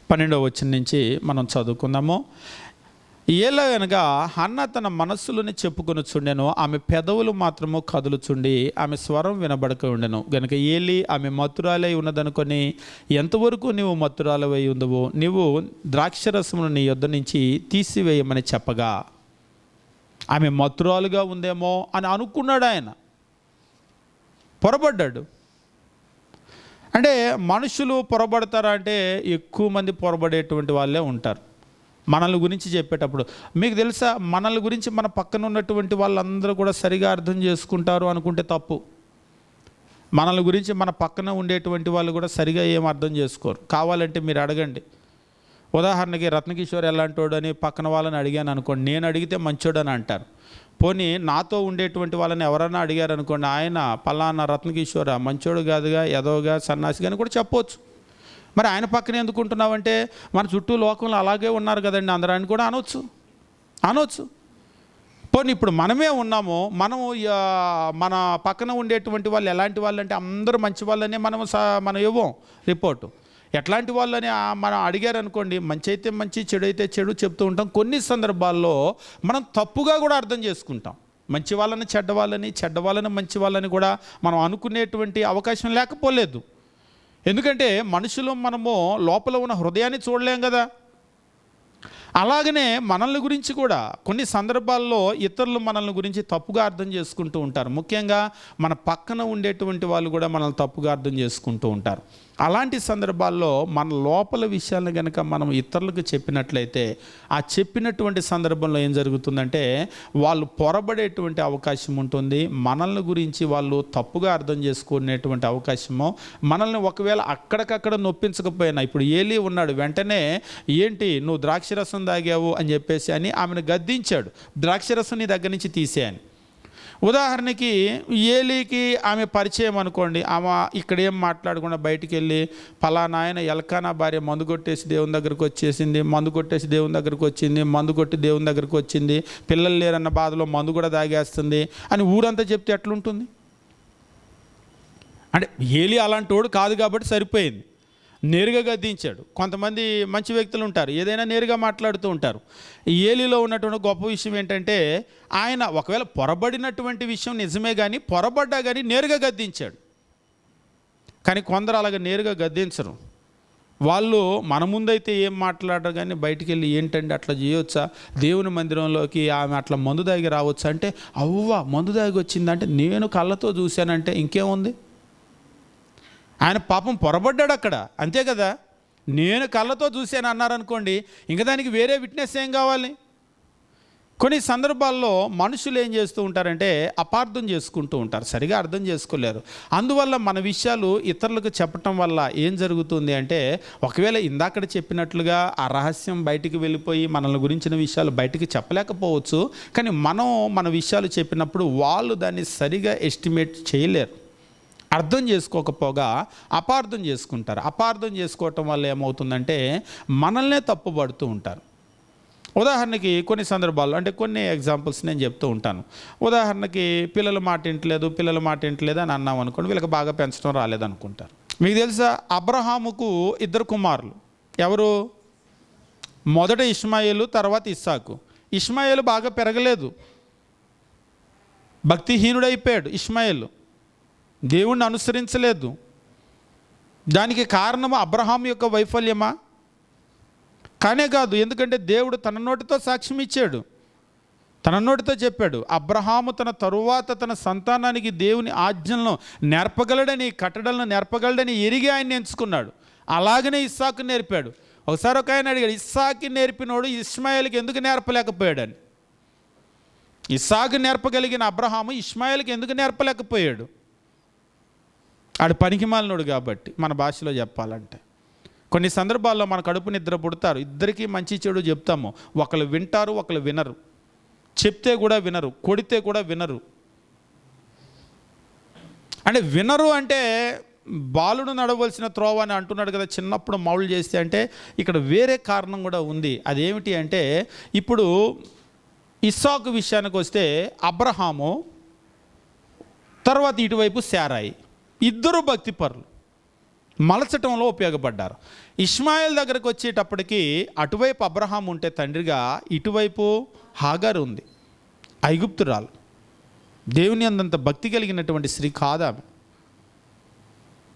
12వ వచనం నుంచి మనం చదువుకుందాము. ఏలయనగా హన్నా తన మనస్సులోని చెప్పుకొనుచుండెను, ఆమె పెదవులు మాత్రము కదులుచుండి ఆమె స్వరం వినబడక ఉండెను. గనుక ఏలి ఆమె మత్తురాలై ఉన్నదనుకొని, ఎంతవరకు నీవు మత్తురాలవై ఉండవు, నీవు ద్రాక్షరసమును నీ యొద్ద నుంచి తీసివేయమని చెప్పగా, ఆమె మత్తురాలుగా ఉందేమో అని అనుకున్నాడు. ఆయన పొరబడ్డాడు. అంటే మనుషులు పొరబడతారా అంటే ఎక్కువ మంది పొరబడేటువంటి వాళ్ళే ఉంటారు. మనల్ని గురించి చెప్పేటప్పుడు మీకు తెలుసా, మనల్ని గురించి మన పక్కన ఉన్నటువంటి వాళ్ళందరూ కూడా సరిగా అర్థం చేసుకుంటారు అనుకుంటే తప్పు. మనల్ని గురించి మన పక్కన ఉండేటువంటి వాళ్ళు కూడా సరిగా ఏం అర్థం చేసుకోరు. కావాలంటే మీరు అడగండి. ఉదాహరణకి రత్నకిషోర్ ఎలాంటోడు అని పక్కన వాళ్ళని అడిగాను అనుకోండి, నేను అడిగితే మంచోడు అని అంటారు. పోనీ నాతో ఉండేటువంటి వాళ్ళని ఎవరైనా అడిగారు అనుకోండి, ఆయన పలానా రత్నకిషోరా మంచోడు కాదుగా, ఎదోగా, సన్నాసిగా అని కూడా చెప్పవచ్చు. మరి ఆయన పక్కన ఎందుకుంటున్నావంటే, మన చుట్టూ లోకంలో అలాగే ఉన్నారు కదండి అందరూ అని కూడా అనొచ్చు. పోనీ ఇప్పుడు మనమే ఉన్నాము, మనము మన పక్కన ఉండేటువంటి వాళ్ళు ఎలాంటి వాళ్ళు అంటే అందరూ మంచి వాళ్ళనే మనం ఇవ్వం రిపోర్టు. ఎట్లాంటి వాళ్ళని మనం అడిగారు అనుకోండి, మంచి అయితే మంచి, చెడు అయితే చెడు చెప్తూ ఉంటాం. కొన్ని సందర్భాల్లో మనం తప్పుగా కూడా అర్థం చేసుకుంటాం. మంచి వాళ్ళని చెడ్డవాళ్ళని, చెడ్డవాళ్ళని మంచి వాళ్ళని కూడా మనం అనుకునేటువంటి అవకాశం లేకపోలేదు. ఎందుకంటే మనుషులు మనము లోపల ఉన్న హృదయాన్ని చూడలేం కదా. అలాగనే మనల్ని గురించి కూడా కొన్ని సందర్భాల్లో ఇతరులు మనల్ని గురించి తప్పుగా అర్థం చేసుకుంటూ ఉంటారు. ముఖ్యంగా మన పక్కన ఉండేటువంటి వాళ్ళు కూడా మనల్ని తప్పుగా అర్థం చేసుకుంటూ ఉంటారు. అలాంటి సందర్భాల్లో మన లోపల విషయాలను కనుక మనం ఇతరులకు చెప్పినట్లయితే, ఆ చెప్పినటువంటి సందర్భంలో ఏం జరుగుతుందంటే వాళ్ళు పొరబడేటువంటి అవకాశం ఉంటుంది. మనల్ని గురించి వాళ్ళు తప్పుగా అర్థం చేసుకునేటువంటి అవకాశము, మనల్ని ఒకవేళ అక్కడికక్కడ నొప్పించకపోయినా, ఇప్పుడు ఏలీ ఉన్నాడు, వెంటనే ఏంటి నువ్వు ద్రాక్షరసం తాగావు అని చెప్పేసి అని ఆమెను గద్దించాడు, ద్రాక్షరసం నీ దగ్గర నుంచి తీసేయని. ఉదాహరణకి ఏలీకి ఆమె పరిచయం అనుకోండి. ఆమె ఇక్కడ ఏం మాట్లాడకుండా బయటికి వెళ్ళి పలానా ఆయన ఎల్కానా భార్య మందు కొట్టేసి దేవుని దగ్గరికి వచ్చేసింది, మందు కొట్టేసి దేవుని దగ్గరికి వచ్చింది, మందు కొట్టి దేవుని దగ్గరికి వచ్చింది, పిల్లలు లేరన్న బాధలో మందు కూడా తాగేస్తుంది అని ఊరంతా చెప్తే ఎట్లుంటుంది? అంటే ఏలీ అలాంటి వాడు కాదు కాబట్టి సరిపోయింది, నేరుగా గద్దించాడు. కొంతమంది మంచి వ్యక్తులు ఉంటారు, ఏదైనా నేరుగా మాట్లాడుతూ ఉంటారు. ఏలీలో ఉన్నటువంటి గొప్ప విషయం ఏంటంటే ఆయన ఒకవేళ పొరబడినటువంటి విషయం నిజమే కానీ పొరబడ్డా కానీ నేరుగా గద్దించాడు. కానీ కొందరు అలాగ నేరుగా గద్దించరు. వాళ్ళు మన ముందైతే ఏం మాట్లాడరు కానీ బయటికి వెళ్ళి ఏంటంటే అట్లా చేయొచ్చా, దేవుని మందిరంలోకి ఆమె అట్లా మందు దాగి రావచ్చా అంటే అవ్వ మందు దాగి వచ్చిందంటే నేను కళ్ళతో చూశానంటే ఇంకేముంది? ఆయన పాపం పొరబడ్డాడు అక్కడ, అంతే కదా. నేను కళ్ళతో చూశాను అన్నారనుకోండి, ఇంకా దానికి వేరే విట్నెస్ ఏం కావాలి? కొన్ని సందర్భాల్లో మనుషులు ఏం చేస్తూ ఉంటారంటే అపార్థం చేసుకుంటూ ఉంటారు, సరిగా అర్థం చేసుకోలేరు. అందువల్ల మన విషయాలు ఇతరులకు చెప్పటం వల్ల ఏం జరుగుతుంది అంటే ఒకవేళ ఇందాక చెప్పినట్లుగా ఆ రహస్యం బయటికి వెళ్ళిపోయి మనల్ని గురించిన విషయాలు బయటికి చెప్పలేకపోవచ్చు. కానీ మనం మన విషయాలు చెప్పినప్పుడు వాళ్ళు దాన్ని సరిగా ఎస్టిమేట్ చేయలేరు, అర్థం చేసుకోకపోగా అపార్థం చేసుకుంటారు. అపార్థం చేసుకోవటం వల్ల ఏమవుతుందంటే మనల్నే తప్పుపడుతూ ఉంటారు. ఉదాహరణకి కొన్ని సందర్భాల్లో అంటే కొన్ని ఎగ్జాంపుల్స్ నేను చెప్తూ ఉంటాను. ఉదాహరణకి పిల్లల మాట ఇంటలేదు అని అన్నాం అనుకోండి, వీళ్ళకి బాగా పెంచడం రాలేదనుకుంటారు. మీకు తెలుసా, అబ్రహాముకు 2 కుమారులు. ఎవరు? మొదట ఇష్మాయేలు, తర్వాత ఇస్సాకు. ఇష్మాయేలు బాగా పెరగలేదు, భక్తిహీనుడైపోయాడు ఇష్మాయేలు, దేవుణ్ణి అనుసరించలేదు. దానికి కారణము అబ్రహాం యొక్క వైఫల్యమా? కానే కాదు. ఎందుకంటే దేవుడు తన నోటితో సాక్ష్యం ఇచ్చాడు, తన నోటితో చెప్పాడు, అబ్రహాము తన తరువాత తన సంతానానికి దేవుని ఆజ్ఞలను నేర్పగలడని, కట్టడలను నేర్పగలడని ఎరిగి ఆయన ఎంచుకున్నాడు. అలాగనే ఇస్సాకు నేర్పాడు. ఒకసారి ఒక ఆయన అడిగాడు, ఇస్సాకి నేర్పినోడు ఇష్మాయేలుకి ఎందుకు నేర్పలేకపోయాడని. ఇస్సాకు నేర్పగలిగిన అబ్రహాము ఇష్మాయేలుకి ఎందుకు నేర్పలేకపోయాడు? ఆడు పనికిమాలినోడు కాబట్టి, మన భాషలో చెప్పాలంటే. కొన్ని సందర్భాల్లో మన కడుపు నిద్ర పుడతారు, ఇద్దరికీ మంచి చెడు చెప్తాము, ఒకళ్ళు వింటారు ఒకళ్ళు వినరు, చెప్తే కూడా వినరు, కొడితే కూడా వినరు. అంటే వినరు అంటే బాలుడు నడవలసిన త్రోవ అని అంటున్నాడు కదా, చిన్నప్పుడు మౌళ్ళు చేస్తే. అంటే ఇక్కడ వేరే కారణం కూడా ఉంది. అదేమిటి అంటే ఇప్పుడు ఇస్సాకు విషయానికి వస్తే అబ్రహాము తర్వాత ఇటువైపు శారాయి, ఇద్దరు భక్తిపరులు, మలచటంలో ఉపయోగపడ్డారు. ఇష్మాయేల్ దగ్గరకు వచ్చేటప్పటికి అటువైపు అబ్రహాం ఉంటే తండ్రిగా, ఇటువైపు హాగారు ఉంది, ఐగుప్తురాలు, దేవుని అందంత భక్తి కలిగినటువంటి స్త్రీ కాదామె.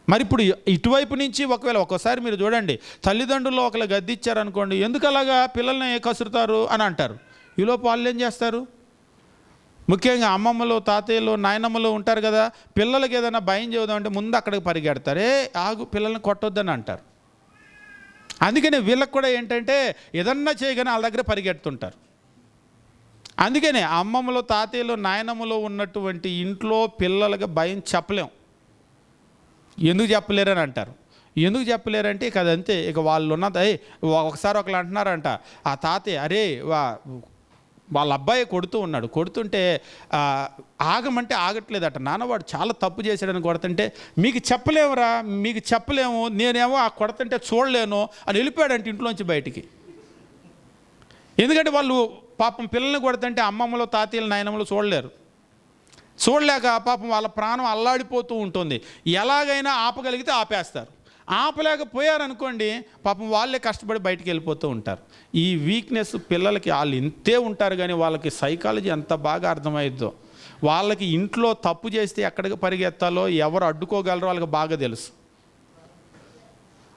మరి ఇప్పుడు ఇటువైపు నుంచి ఒక్కోసారి మీరు చూడండి, తల్లిదండ్రులు ఒకళ్ళు గద్దిచ్చారనుకోండి, ఎందుకు అలాగా పిల్లల్ని కసురుతారు అని అంటారు. ఈలోపు వాళ్ళు ఏం చేస్తారు? ముఖ్యంగా అమ్మమ్మలు, తాతయ్యలు, నాయనమ్మలు ఉంటారు కదా, పిల్లలకి ఏదైనా భయం చేద్దామంటే ముందు అక్కడికి పరిగెడతారు, ఆగు పిల్లల్ని కొట్టొద్దని అంటారు. అందుకనే వీళ్ళకి కూడా ఏంటంటే ఏదన్నా చేయగానే వాళ్ళ దగ్గర పరిగెడుతుంటారు. అందుకనే అమ్మమ్మలు, తాతయ్యలు, నాయనమ్మలు ఉన్నటువంటి ఇంట్లో పిల్లలకి భయం చెప్పలేం. ఎందుకు చెప్పలేరని అంటారు. ఎందుకు చెప్పలేరంటే ఇక అదంతే, ఇక వాళ్ళు ఉన్నది. ఒకసారి ఒకళ్ళు అంటున్నారంట, ఆ తాతయ్య అరే వాళ్ళ అబ్బాయి కొడుతుంటే ఆగమంటే ఆగట్లేదట, నాన్నవాడు చాలా తప్పు చేశాడని కొడుతుంటే మీకు చెప్పలేము, నేనేమో ఆ కొడుతుంటే చూడలేను అని వెళ్ళిపోయాడంటే ఇంట్లోంచి బయటికి. ఎందుకంటే వాళ్ళు పాపం పిల్లల్ని కొడుతుంటే అమ్మమ్మలు, తాతయ్యలు, నాయనమ్మలు చూడలేక పాపం వాళ్ళ ప్రాణం అల్లాడిపోతూ ఉంటుంది. ఎలాగైనా ఆపగలిగితే ఆపేస్తారు, ఆపలేకపోయారనుకోండి పాపం వాళ్ళే కష్టపడి బయటికి వెళ్ళిపోతూ ఉంటారు. ఈ వీక్నెస్ పిల్లలకి వాళ్ళు ఇంతే ఉంటారు, కానీ వాళ్ళకి సైకాలజీ ఎంత బాగా అర్థమైద్దో, వాళ్ళకి ఇంట్లో తప్పు చేస్తే ఎక్కడికి పరిగెత్తాలో, ఎవరు అడ్డుకోగలరో వాళ్ళకి బాగా తెలుసు.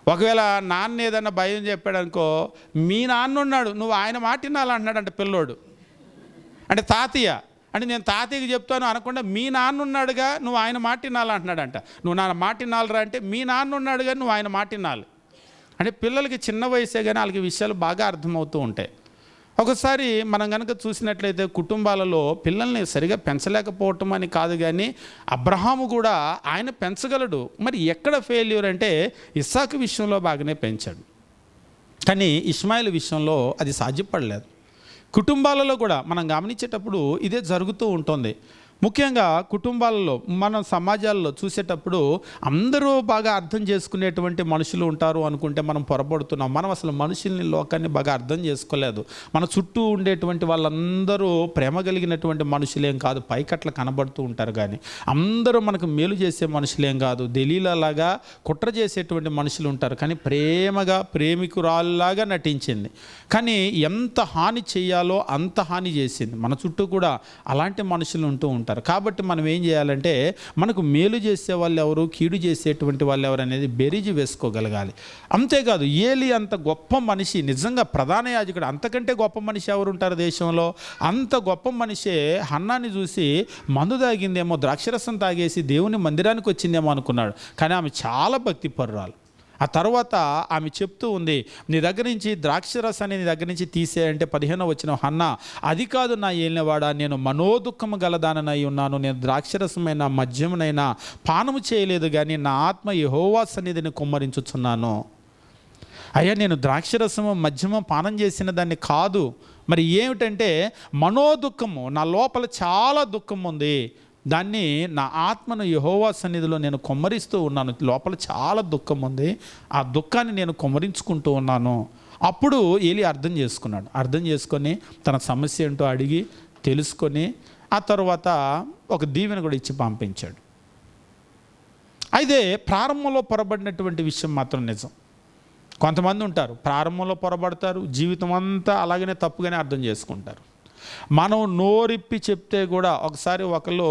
ఒకవేళ నాన్న ఏదన్నా భయం చెప్పాడు అనుకో, మీ నాన్న ఉన్నాడు, నువ్వు ఆయన మాట వినాలంటున్నాడు అంటే పిల్లోడు. అంటే తాతయ్య అంటే నేను తాతయ్యకి చెప్తాను అనకుండా మీ నాన్న ఉన్నాడుగా, నువ్వు ఆయన మాట వినాలంటున్నాడంట. నువ్వు నా మాట వినాలిరా అంటే మీ నాన్న ఉన్నాడుగా, నువ్వు ఆయన మాట వినాలి. అంటే పిల్లలకి చిన్న వయసే కానీ వాళ్ళకి విషయాలు బాగా అర్థమవుతూ ఉంటాయి. ఒకసారి మనం కనుక చూసినట్లయితే కుటుంబాలలో పిల్లల్ని సరిగా పెంచలేకపోవటం అని కాదు, కానీ అబ్రహాము కూడా ఆయన పెంచగలడు. మరి ఎక్కడ ఫెయిల్యూర్ అంటే ఇస్సాకు విషయంలో బాగానే పెంచాడు, కానీ ఇష్మాయిల్ విషయంలో అది సాధ్యపడలేదు. కుటుంబాలలో కూడా మనం గమనించేటప్పుడు ఇదే జరుగుతూ ఉంటుంది. ముఖ్యంగా కుటుంబాలలో మన సమాజాల్లో చూసేటప్పుడు అందరూ బాగా అర్థం చేసుకునేటువంటి మనుషులు ఉంటారు అనుకుంటే మనం పొరపడుతున్నాం. మనం అసలు మనుషుల్ని, లోకాన్ని బాగా అర్థం చేసుకోలేదు. మన చుట్టూ ఉండేటువంటి వాళ్ళందరూ ప్రేమ కలిగినటువంటి మనుషులేం కాదు, పైకట్ల కనబడుతూ ఉంటారు. కానీ అందరూ మనకు మేలు చేసే మనుషులేం కాదు, దెలీలాలాగా కుట్ర చేసేటువంటి మనుషులు ఉంటారు. కానీ ప్రేమగా ప్రేమికురాల్లాగా నటించింది. కానీ ఎంత హాని చేయాలో అంత హాని చేసింది. మన చుట్టూ కూడా అలాంటి మనుషులు ఉంటూ ఉంటారు. కాబట్టి మనం ఏం చేయాలంటే మనకు మేలు చేసే వాళ్ళు ఎవరు, కీడు చేసేటువంటి వాళ్ళు ఎవరు అనేది బెరీజు వేసుకోగలగాలి. అంతేకాదు ఏలి అంత గొప్ప మనిషి, నిజంగా ప్రధాన యాజకుడు, అంతకంటే గొప్ప మనిషి ఎవరు ఉంటారు దేశంలో? అంత గొప్ప మనిషే హన్నాని చూసి మందు తాగిందేమో, ద్రాక్షరసం తాగేసి దేవుని మందిరానికి వచ్చిందేమో అనుకున్నాడు. కానీ ఆమె చాలా భక్తి పరురాలు. ఆ తర్వాత ఆమె చెప్తూ ఉంది, నీ దగ్గర నుంచి ద్రాక్షరసాన్ని నీ దగ్గర నుంచి తీసేయంటే 15వ వచనం, హన్నా అది కాదు నా ఏలినవాడా, నేను మనోదుఖము గలదాననై ఉన్నాను, నేను ద్రాక్షరసమైన మద్యమునైనా పానము చేయలేదు, కానీ నా ఆత్మ యెహోవా సన్నిధిని కుమ్మరించుచున్నాను. అయ్యా నేను ద్రాక్షరసము మద్యము పానం చేసిన దాన్ని కాదు, మరి ఏమిటంటే మనోదుఖము, నా లోపల చాలా దుఃఖం ఉంది, దాన్ని నా ఆత్మను యెహోవా సన్నిధిలో నేను కుమ్మరిస్తూ ఉన్నాను, లోపల చాలా దుఃఖం ఉంది, ఆ దుఃఖాన్ని నేను కుమ్మరించుకుంటూ ఉన్నాను. అప్పుడు ఏలి అర్థం చేసుకున్నాడు. అర్థం చేసుకొని తన సమస్య ఏంటో అడిగి తెలుసుకొని ఆ తర్వాత ఒక దీవెన కూడా ఇచ్చి పంపించాడు. అయితే ప్రారంభంలో పొరబడినటువంటి విషయం మాత్రం నిజం. కొంతమంది ఉంటారు ప్రారంభంలో పొరబడతారు, జీవితం అంతా అలాగనే తప్పుగానే అర్థం చేసుకుంటారు. మనం నోరిప్పి చెప్తే కూడా ఒకసారి ఒకళ్ళు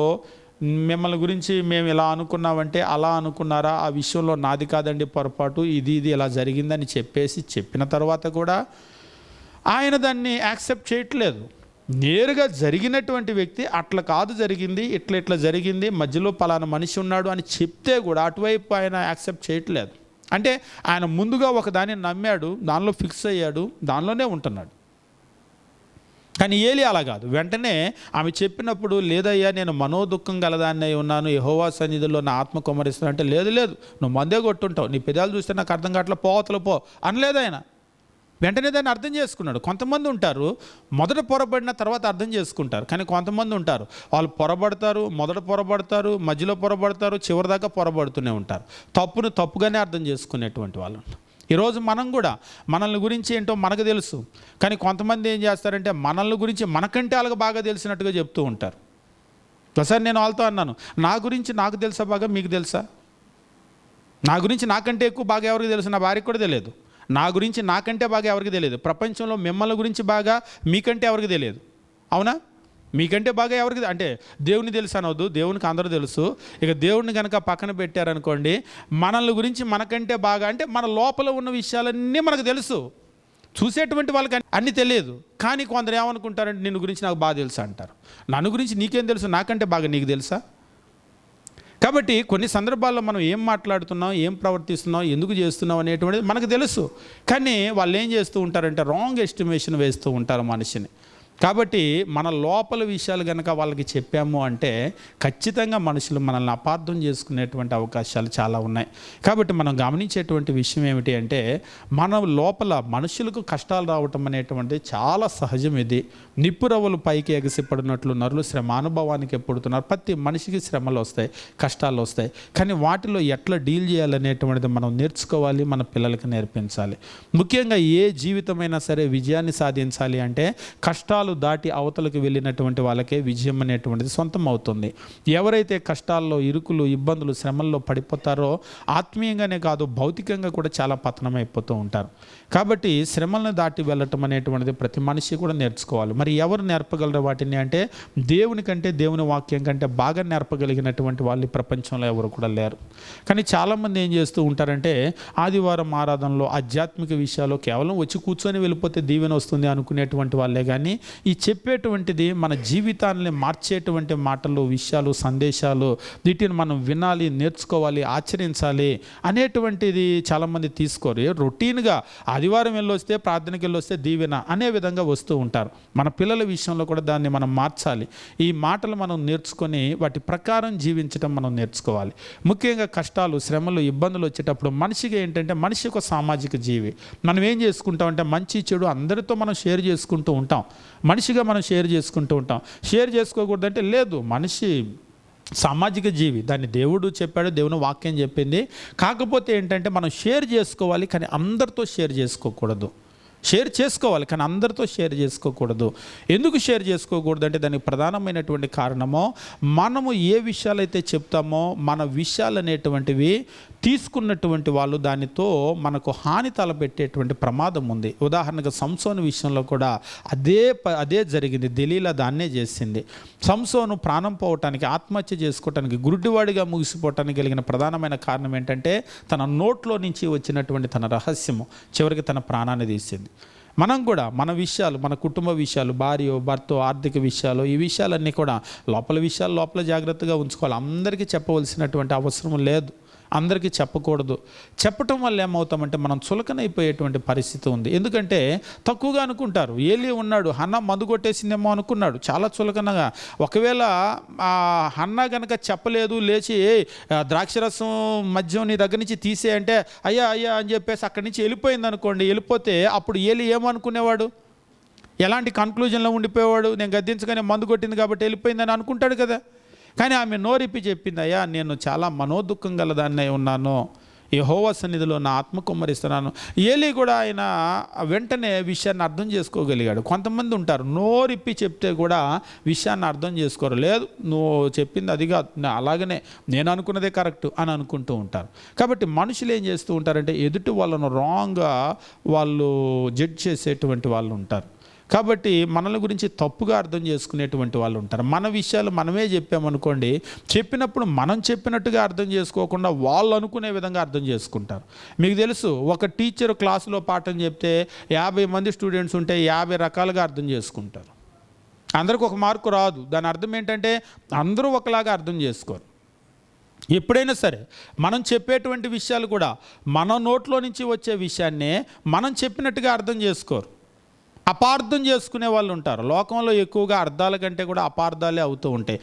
మిమ్మల్ని గురించి మేము ఇలా అనుకున్నామంటే, అలా అనుకున్నారా, ఆ విషయంలో నాది కాదండి పొరపాటు, ఇది ఇలా జరిగిందని చెప్పిన తర్వాత కూడా ఆయన దాన్ని యాక్సెప్ట్ చేయట్లేదు. నేరుగా జరిగినటువంటి వ్యక్తి అట్లా కాదు జరిగింది, ఇట్లా జరిగింది, మధ్యలో పలానా మనిషి ఉన్నాడు అని చెప్తే కూడా అటువైపు ఆయన యాక్సెప్ట్ చేయట్లేదు. అంటే ఆయన ముందుగా ఒక దాన్ని నమ్మాడు, దానిలో ఫిక్స్ అయ్యాడు, దానిలోనే ఉంటున్నాడు. కానీ ఏలి అలా కాదు. వెంటనే ఆమె చెప్పినప్పుడు, లేదయ్యా నేను మనోదుఖం గలదాన్ని ఉన్నాను, యెహోవా సన్నిధిలో నా ఆత్మ కుమ్మరిస్తాను అంటే, లేదు నువ్వు మందే కొట్టుంటావు, నీ పెదాలు చూస్తే నాకు అర్థం కావట్లే, పోవతలు పో అనలేదు ఆయన. వెంటనే దాన్ని అర్థం చేసుకున్నాడు. కొంతమంది ఉంటారు మొదట పొరబడిన తర్వాత అర్థం చేసుకుంటారు, కానీ కొంతమంది ఉంటారు వాళ్ళు పొరబడతారు, మొదట పొరబడతారు, మధ్యలో పొరబడతారు, చివరిదాకా పొరబడుతూనే ఉంటారు. తప్పును తప్పుగానే అర్థం చేసుకునేటువంటి వాళ్ళు. ఈరోజు మనం కూడా మనల్ని గురించి ఏంటో మనకు తెలుసు, కానీ కొంతమంది ఏం చేస్తారంటే మనల్ని గురించి మనకంటే వాళ్ళకి బాగా తెలిసినట్టుగా చెప్తూ ఉంటారు. ఒకసారి నేను వాళ్ళతో అన్నాను, నా గురించి నాకు తెలుసా బాగా, మీకు తెలుసా? నా గురించి నాకంటే ఎక్కువ బాగా ఎవరికి తెలుసు? నా భార్యకు కూడా తెలియదు. నా గురించి నాకంటే బాగా ఎవరికి తెలియదు. ప్రపంచంలో మిమ్మల్ని గురించి బాగా మీకంటే ఎవరికి తెలియదు, అవునా? మీకంటే బాగా ఎవరికి అంటే దేవుని తెలుసు అనవద్దు, దేవునికి అందరూ తెలుసు. ఇక దేవుడిని కనుక పక్కన పెట్టారనుకోండి, మనల్ని గురించి మనకంటే బాగా అంటే మన లోపల ఉన్న విషయాలన్నీ మనకు తెలుసు. చూసేటువంటి వాళ్ళకి అన్నీ తెలియదు. కానీ కొందరు ఏమనుకుంటారంటే నిన్ను గురించి నాకు బాగా తెలుసా అంటారు. నన్ను గురించి నీకేం తెలుసు, నాకంటే బాగా నీకు తెలుసా? కాబట్టి కొన్ని సందర్భాల్లో మనం ఏం మాట్లాడుతున్నాం, ఏం ప్రవర్తిస్తున్నాం, ఎందుకు చేస్తున్నాం అనేటువంటిది మనకు తెలుసు. కానీ వాళ్ళు ఏం చేస్తూ ఉంటారంటే రాంగ్ ఎస్టిమేషన్ వేస్తూ ఉంటారు మనిషిని. కాబట్టి మన లోపల విషయాలు కనుక వాళ్ళకి చెప్పాము అంటే ఖచ్చితంగా మనుషులు మనల్ని అపార్థం చేసుకునేటువంటి అవకాశాలు చాలా ఉన్నాయి. కాబట్టి మనం గమనించేటువంటి విషయం ఏమిటి అంటే, మన లోపల మనుషులకు కష్టాలు రావటం అనేటువంటిది చాలా సహజం. ఇది నిప్పురవ్వలు పైకి ఎగసిపడినట్లు నరులు శ్రమానుభవానికి ఎప్పుడుతున్నారు. ప్రతి మనిషికి శ్రమలు వస్తాయి, కష్టాలు వస్తాయి. కానీ వాటిలో ఎట్లా డీల్ చేయాలనేటువంటిది మనం నేర్చుకోవాలి, మన పిల్లలకి నేర్పించాలి. ముఖ్యంగా ఏ జీవితమైనా సరే విజయాన్ని సాధించాలి అంటే కష్టాలు దాటి అవతలకు వెళ్ళినటువంటి వాళ్ళకే విజయం అనేటువంటిది సొంతం అవుతుంది. ఎవరైతే కష్టాల్లో, ఇరుకులు, ఇబ్బందులు, శ్రమల్లో పడిపోతారో ఆత్మీయంగానే కాదు భౌతికంగా కూడా చాలా పతనం అయిపోతూ ఉంటారు. కాబట్టి శ్రమలను దాటి వెళ్ళటం అనేటువంటిది ప్రతి మనిషి కూడా నేర్చుకోవాలి. మరి ఎవరు నేర్పగలరు వాటిని అంటే, దేవుని కంటే, దేవుని వాక్యం కంటే బాగా నేర్పగలిగినటువంటి వాళ్ళు ఈ ప్రపంచంలో ఎవరు కూడా లేరు. కానీ చాలామంది ఏం చేస్తూ ఉంటారంటే, ఆదివారం ఆరాధనలో ఆధ్యాత్మిక విషయాలు కేవలం వచ్చి కూర్చొని వెళ్ళిపోతే దీవెన వస్తుంది అనుకునేటువంటి వాళ్ళే. కానీ ఈ చెప్పేటువంటిది మన జీవితాన్ని మార్చేటువంటి మాటలు, విషయాలు, సందేశాలు, వీటిని మనం వినాలి, నేర్చుకోవాలి, ఆచరించాలి అనేటువంటిది చాలామంది తీసుకోరు. రొటీన్గా ఆదివారం వెళ్ళొస్తే, ప్రార్థనకి వెళ్ళొస్తే దీవెన అనే విధంగా వస్తూ ఉంటారు. మన పిల్లల విషయంలో కూడా దాన్ని మనం మార్చాలి. ఈ మాటలు మనం నేర్చుకొని వాటి ప్రకారం జీవించడం మనం నేర్చుకోవాలి. ముఖ్యంగా కష్టాలు, శ్రమలు, ఇబ్బందులు వచ్చేటప్పుడు మనిషిగా ఏంటంటే, మనిషి ఒక సామాజిక జీవి. మనం ఏం చేసుకుంటామంటే మంచి చెడు అందరితో మనం షేర్ చేసుకుంటూ ఉంటాం. మనిషిగా మనం షేర్ చేసుకుంటూ ఉంటాం. షేర్ చేసుకోకూడదంటే లేదు, మనిషి సామాజిక జీవి, దాన్ని దేవుడు చెప్పాడు, దేవుని వాక్యం చెప్పింది. కాకపోతే ఏంటంటే మనం షేర్ చేసుకోవాలి, కానీ అందరితో షేర్ చేసుకోకూడదు. షేర్ చేసుకోవాలి కానీ అందరితో షేర్ చేసుకోకూడదు. ఎందుకు షేర్ చేసుకోకూడదు అంటే దానికి ప్రధానమైనటువంటి కారణము, మనము ఏ విషయాలైతే చెప్తామో మన విషయాలు అనేటువంటివి తీసుకున్నటువంటి వాళ్ళు దానితో మనకు హాని తలపెట్టేటువంటి ప్రమాదం ఉంది. ఉదాహరణగా సంసోను విషయంలో కూడా అదే జరిగింది. దెలీలా దాన్నే చేసింది. సంసోను ప్రాణం పోవటానికి, ఆత్మహత్య చేసుకోవటానికి, గురుడివాడిగా ముగిసిపోవటానికి కలిగిన ప్రధానమైన కారణం ఏంటంటే తన నోట్లో నుంచి వచ్చినటువంటి తన రహస్యము చివరికి తన ప్రాణాన్ని తీసింది. మనం కూడా మన విషయాలు, మన కుటుంబ విషయాలు, భార్య భర్త ఆర్థిక విషయాలు, ఈ విషయాలన్నీ కూడా లోపల విషయాలు లోపల జాగ్రత్తగా ఉంచుకోవాలి. అందరికీ చెప్పవలసినటువంటి అవసరం లేదు, అందరికీ చెప్పకూడదు. చెప్పటం వల్ల ఏమవుతామంటే మనం చులకనైపోయేటువంటి పరిస్థితి ఉంది. ఎందుకంటే తక్కువగా అనుకుంటారు. ఏలీ ఉన్నాడు, హన్నా మందు కొట్టేసిందేమో అనుకున్నాడు, చాలా చులకనగా. ఒకవేళ హన్నా కనుక చెప్పలేదు, లేచి ద్రాక్షరసం మద్యం నీ దగ్గర నుంచి తీసే అంటే అయ్యా అయ్యా అని చెప్పేసి అక్కడి నుంచి వెళ్ళిపోయింది అనుకోండి, వెళ్ళిపోతే అప్పుడు ఏలీ ఏమనుకునేవాడు? ఎలాంటి కన్క్లూజన్లో ఉండిపోయేవాడు? నేను గద్దించగానే మందు కొట్టింది కాబట్టి వెళ్ళిపోయిందని అనుకుంటాడు కదా. కానీ ఆమె నోరిప్పి చెప్పింది, అయ్యా నేను చాలా మనోదుఖం గలదాన్నే ఉన్నాను, యెహోవా సన్నిధిలో నా ఆత్మ కుమ్మరిస్తున్నాను. ఏలీ కూడా ఆయన వెంటనే విషయాన్ని అర్థం చేసుకోగలిగాడు. కొంతమంది ఉంటారు నోరిప్పి చెప్తే కూడా విషయాన్ని అర్థం చేసుకోరు. లేదు నువ్వు చెప్పింది అది కాదు, అలాగనే నేను అనుకున్నదే కరెక్ట్ అని అనుకుంటూ ఉంటారు. కాబట్టి మనుషులు ఏం చేస్తూ ఉంటారంటే ఎదుటి వాళ్ళను రాంగ్గా వాళ్ళు జడ్జ్ చేసేటువంటి వాళ్ళు ఉంటారు. కాబట్టి మనల గురించి తప్పుగా అర్థం చేసుకునేటువంటి వాళ్ళు ఉంటారు. మన విషయాలు మనమే చెప్పామనుకోండి, చెప్పినప్పుడు మనం చెప్పినట్టుగా అర్థం చేసుకోకుండా వాళ్ళు అనుకునే విధంగా అర్థం చేసుకుంటారు. మీకు తెలుసు, ఒక టీచర్ క్లాసులో పాఠం చెప్తే 50 మంది స్టూడెంట్స్ ఉంటే 50 రకాలుగా అర్థం చేసుకుంటారు. అందరికి ఒక మార్కు రాదు. దాని అర్థం ఏంటంటే అందరూ ఒకలాగా అర్థం చేసుకోరు. ఎప్పుడైనా సరే మనం చెప్పేటువంటి విషయాలు కూడా మన నోట్లో నుంచి వచ్చే విషయాన్నే మనం చెప్పినట్టుగా అర్థం చేసుకోరు, అపార్థం చేసుకునే వాళ్ళు ఉంటారు. లోకంలో ఎక్కువగా అర్థాల కంటే కూడా అపార్థాలే అవుతూ ఉంటాయి.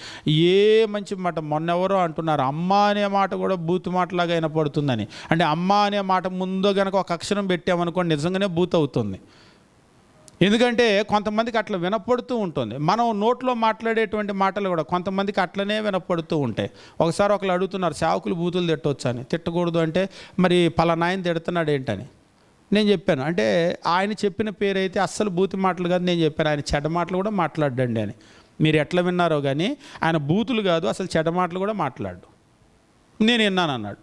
ఏ మంచి మాట, మొన్నెవరో అంటున్నారు అమ్మ అనే మాట కూడా బూతు మాటలాగా వినపడుతుందని. అంటే అమ్మ అనే మాట ముందు కనుక ఒక అక్షరం పెట్టామనుకోండి నిజంగానే బూత్ అవుతుంది. ఎందుకంటే కొంతమందికి అట్లా వినపడుతూ ఉంటుంది. మనం నోట్లో మాట్లాడేటువంటి మాటలు కూడా కొంతమందికి అట్లనే వినపడుతూ ఉంటాయి. ఒకసారి ఒకళ్ళు అడుగుతున్నారు, సేవకులు బూతులు తిట్టవచ్చు అని. తిట్టకూడదు అంటే మరి పలానాయన తిడుతున్నాడు ఏంటని నేను చెప్పాను. అంటే ఆయన చెప్పిన పేరు అయితే అస్సలు బూతి మాటలు కాదు. నేను చెప్పాను ఆయన చెడ్డ మాటలు కూడా మాట్లాడండి అని. మీరు ఎట్లా విన్నారో కానీ ఆయన బూతులు కాదు, అసలు చెడ్డ మాటలు కూడా మాట్లాడు. నేను విన్నాను అన్నాడు.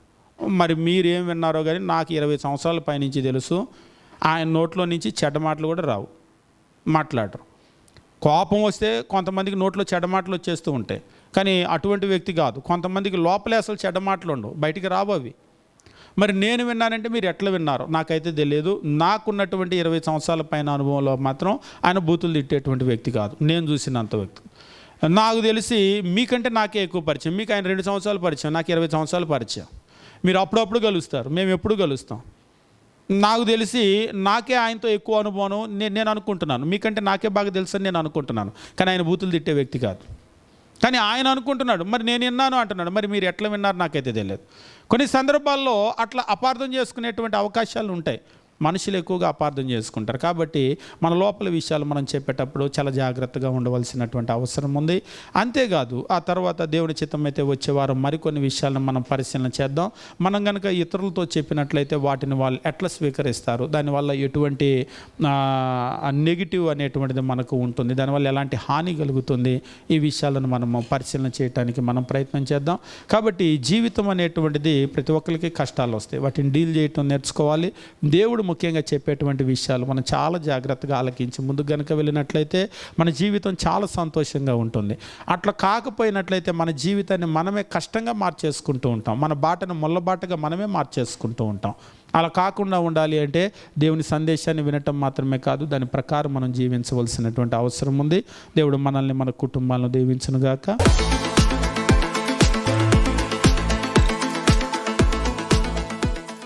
మరి మీరేం విన్నారో కానీ నాకు 20 సంవత్సరాల పైనుంచి తెలుసు, ఆయన నోట్లో నుంచి చెడ్డ మాటలు కూడా రావు, మాట్లాడరు. కోపం వస్తే కొంతమందికి నోట్లో చెడ్డ మాటలు వచ్చేస్తూ ఉంటాయి, కానీ అటువంటి వ్యక్తి కాదు. కొంతమందికి లోపలే అసలు చెడ్డ మాటలు ఉండవు, బయటికి రావు అవి. మరి నేను విన్నానంటే మీరు ఎట్లా విన్నారో నాకైతే తెలియదు. నాకున్నటువంటి 20 సంవత్సరాల పైన అనుభవంలో మాత్రం ఆయన బూతులు తిట్టేటువంటి వ్యక్తి కాదు, నేను చూసినంత వ్యక్తి. నాకు తెలిసి మీకంటే నాకే ఎక్కువ పరిచయం. మీకు ఆయన 2 సంవత్సరాలు పరిచయం, నాకు 20 సంవత్సరాలు పరిచయం. మీరు అప్పుడప్పుడు కలుస్తారు, మేము ఎప్పుడు కలుస్తాం. నాకు తెలిసి నాకే ఆయనతో ఎక్కువ అనుభవం నేను అనుకుంటున్నాను. మీకంటే నాకే బాగా తెలుసు అని నేను అనుకుంటున్నాను, కానీ ఆయన బూతులు తిట్టే వ్యక్తి కాదు. కానీ ఆయన అనుకుంటున్నాడు, మరి నేను విన్నాను అంటున్నాడు. మరి మీరు ఎట్లా విన్నారు నాకైతే తెలియదు. కొన్ని సందర్భాల్లో అట్లా అపార్థం చేసుకునేటువంటి అవకాశాలు ఉంటాయి. మనుషులు ఎక్కువగా అపార్థం చేసుకుంటారు. కాబట్టి మన లోపల విషయాలు మనం చెప్పేటప్పుడు చాలా జాగ్రత్తగా ఉండవలసినటువంటి అవసరం ఉంది. అంతేకాదు ఆ తర్వాత దేవుని చిత్తం అయితే వచ్చేవారు మరికొన్ని విషయాలను మనం పరిశీలన చేద్దాం. మనం కనుక ఇతరులతో చెప్పినట్లయితే వాటిని వాళ్ళు ఎట్లా స్వీకరిస్తారు, దానివల్ల ఎటువంటి నెగిటివ్ అనేటువంటిది మనకు ఉంటుంది, దానివల్ల ఎలాంటి హాని కలుగుతుంది, ఈ విషయాలను మనము పరిశీలన చేయడానికి మనం ప్రయత్నం చేద్దాం. కాబట్టి జీవితం అనేటువంటిది ప్రతి ఒక్కరికి కష్టాలు వస్తాయి, వాటిని డీల్ చేయటం నేర్చుకోవాలి. దేవుడు ముఖ్యంగా చెప్పేటువంటి విషయాలు మనం చాలా జాగ్రత్తగా ఆలకించి ముందుకు కనుక వెళ్ళినట్లయితే మన జీవితం చాలా సంతోషంగా ఉంటుంది. అట్లా కాకపోయినట్లయితే మన జీవితాన్ని మనమే కష్టంగా మార్చేసుకుంటూ ఉంటాం, మన బాటను ముళ్ళబాటగా మనమే మార్చేసుకుంటూ ఉంటాం. అలా కాకుండా ఉండాలి అంటే దేవుని సందేశాన్ని వినటం మాత్రమే కాదు, దాని ప్రకారం మనం జీవించవలసినటువంటి అవసరం ఉంది. దేవుడు మనల్ని మన కుటుంబాలను దీవించునుగాక.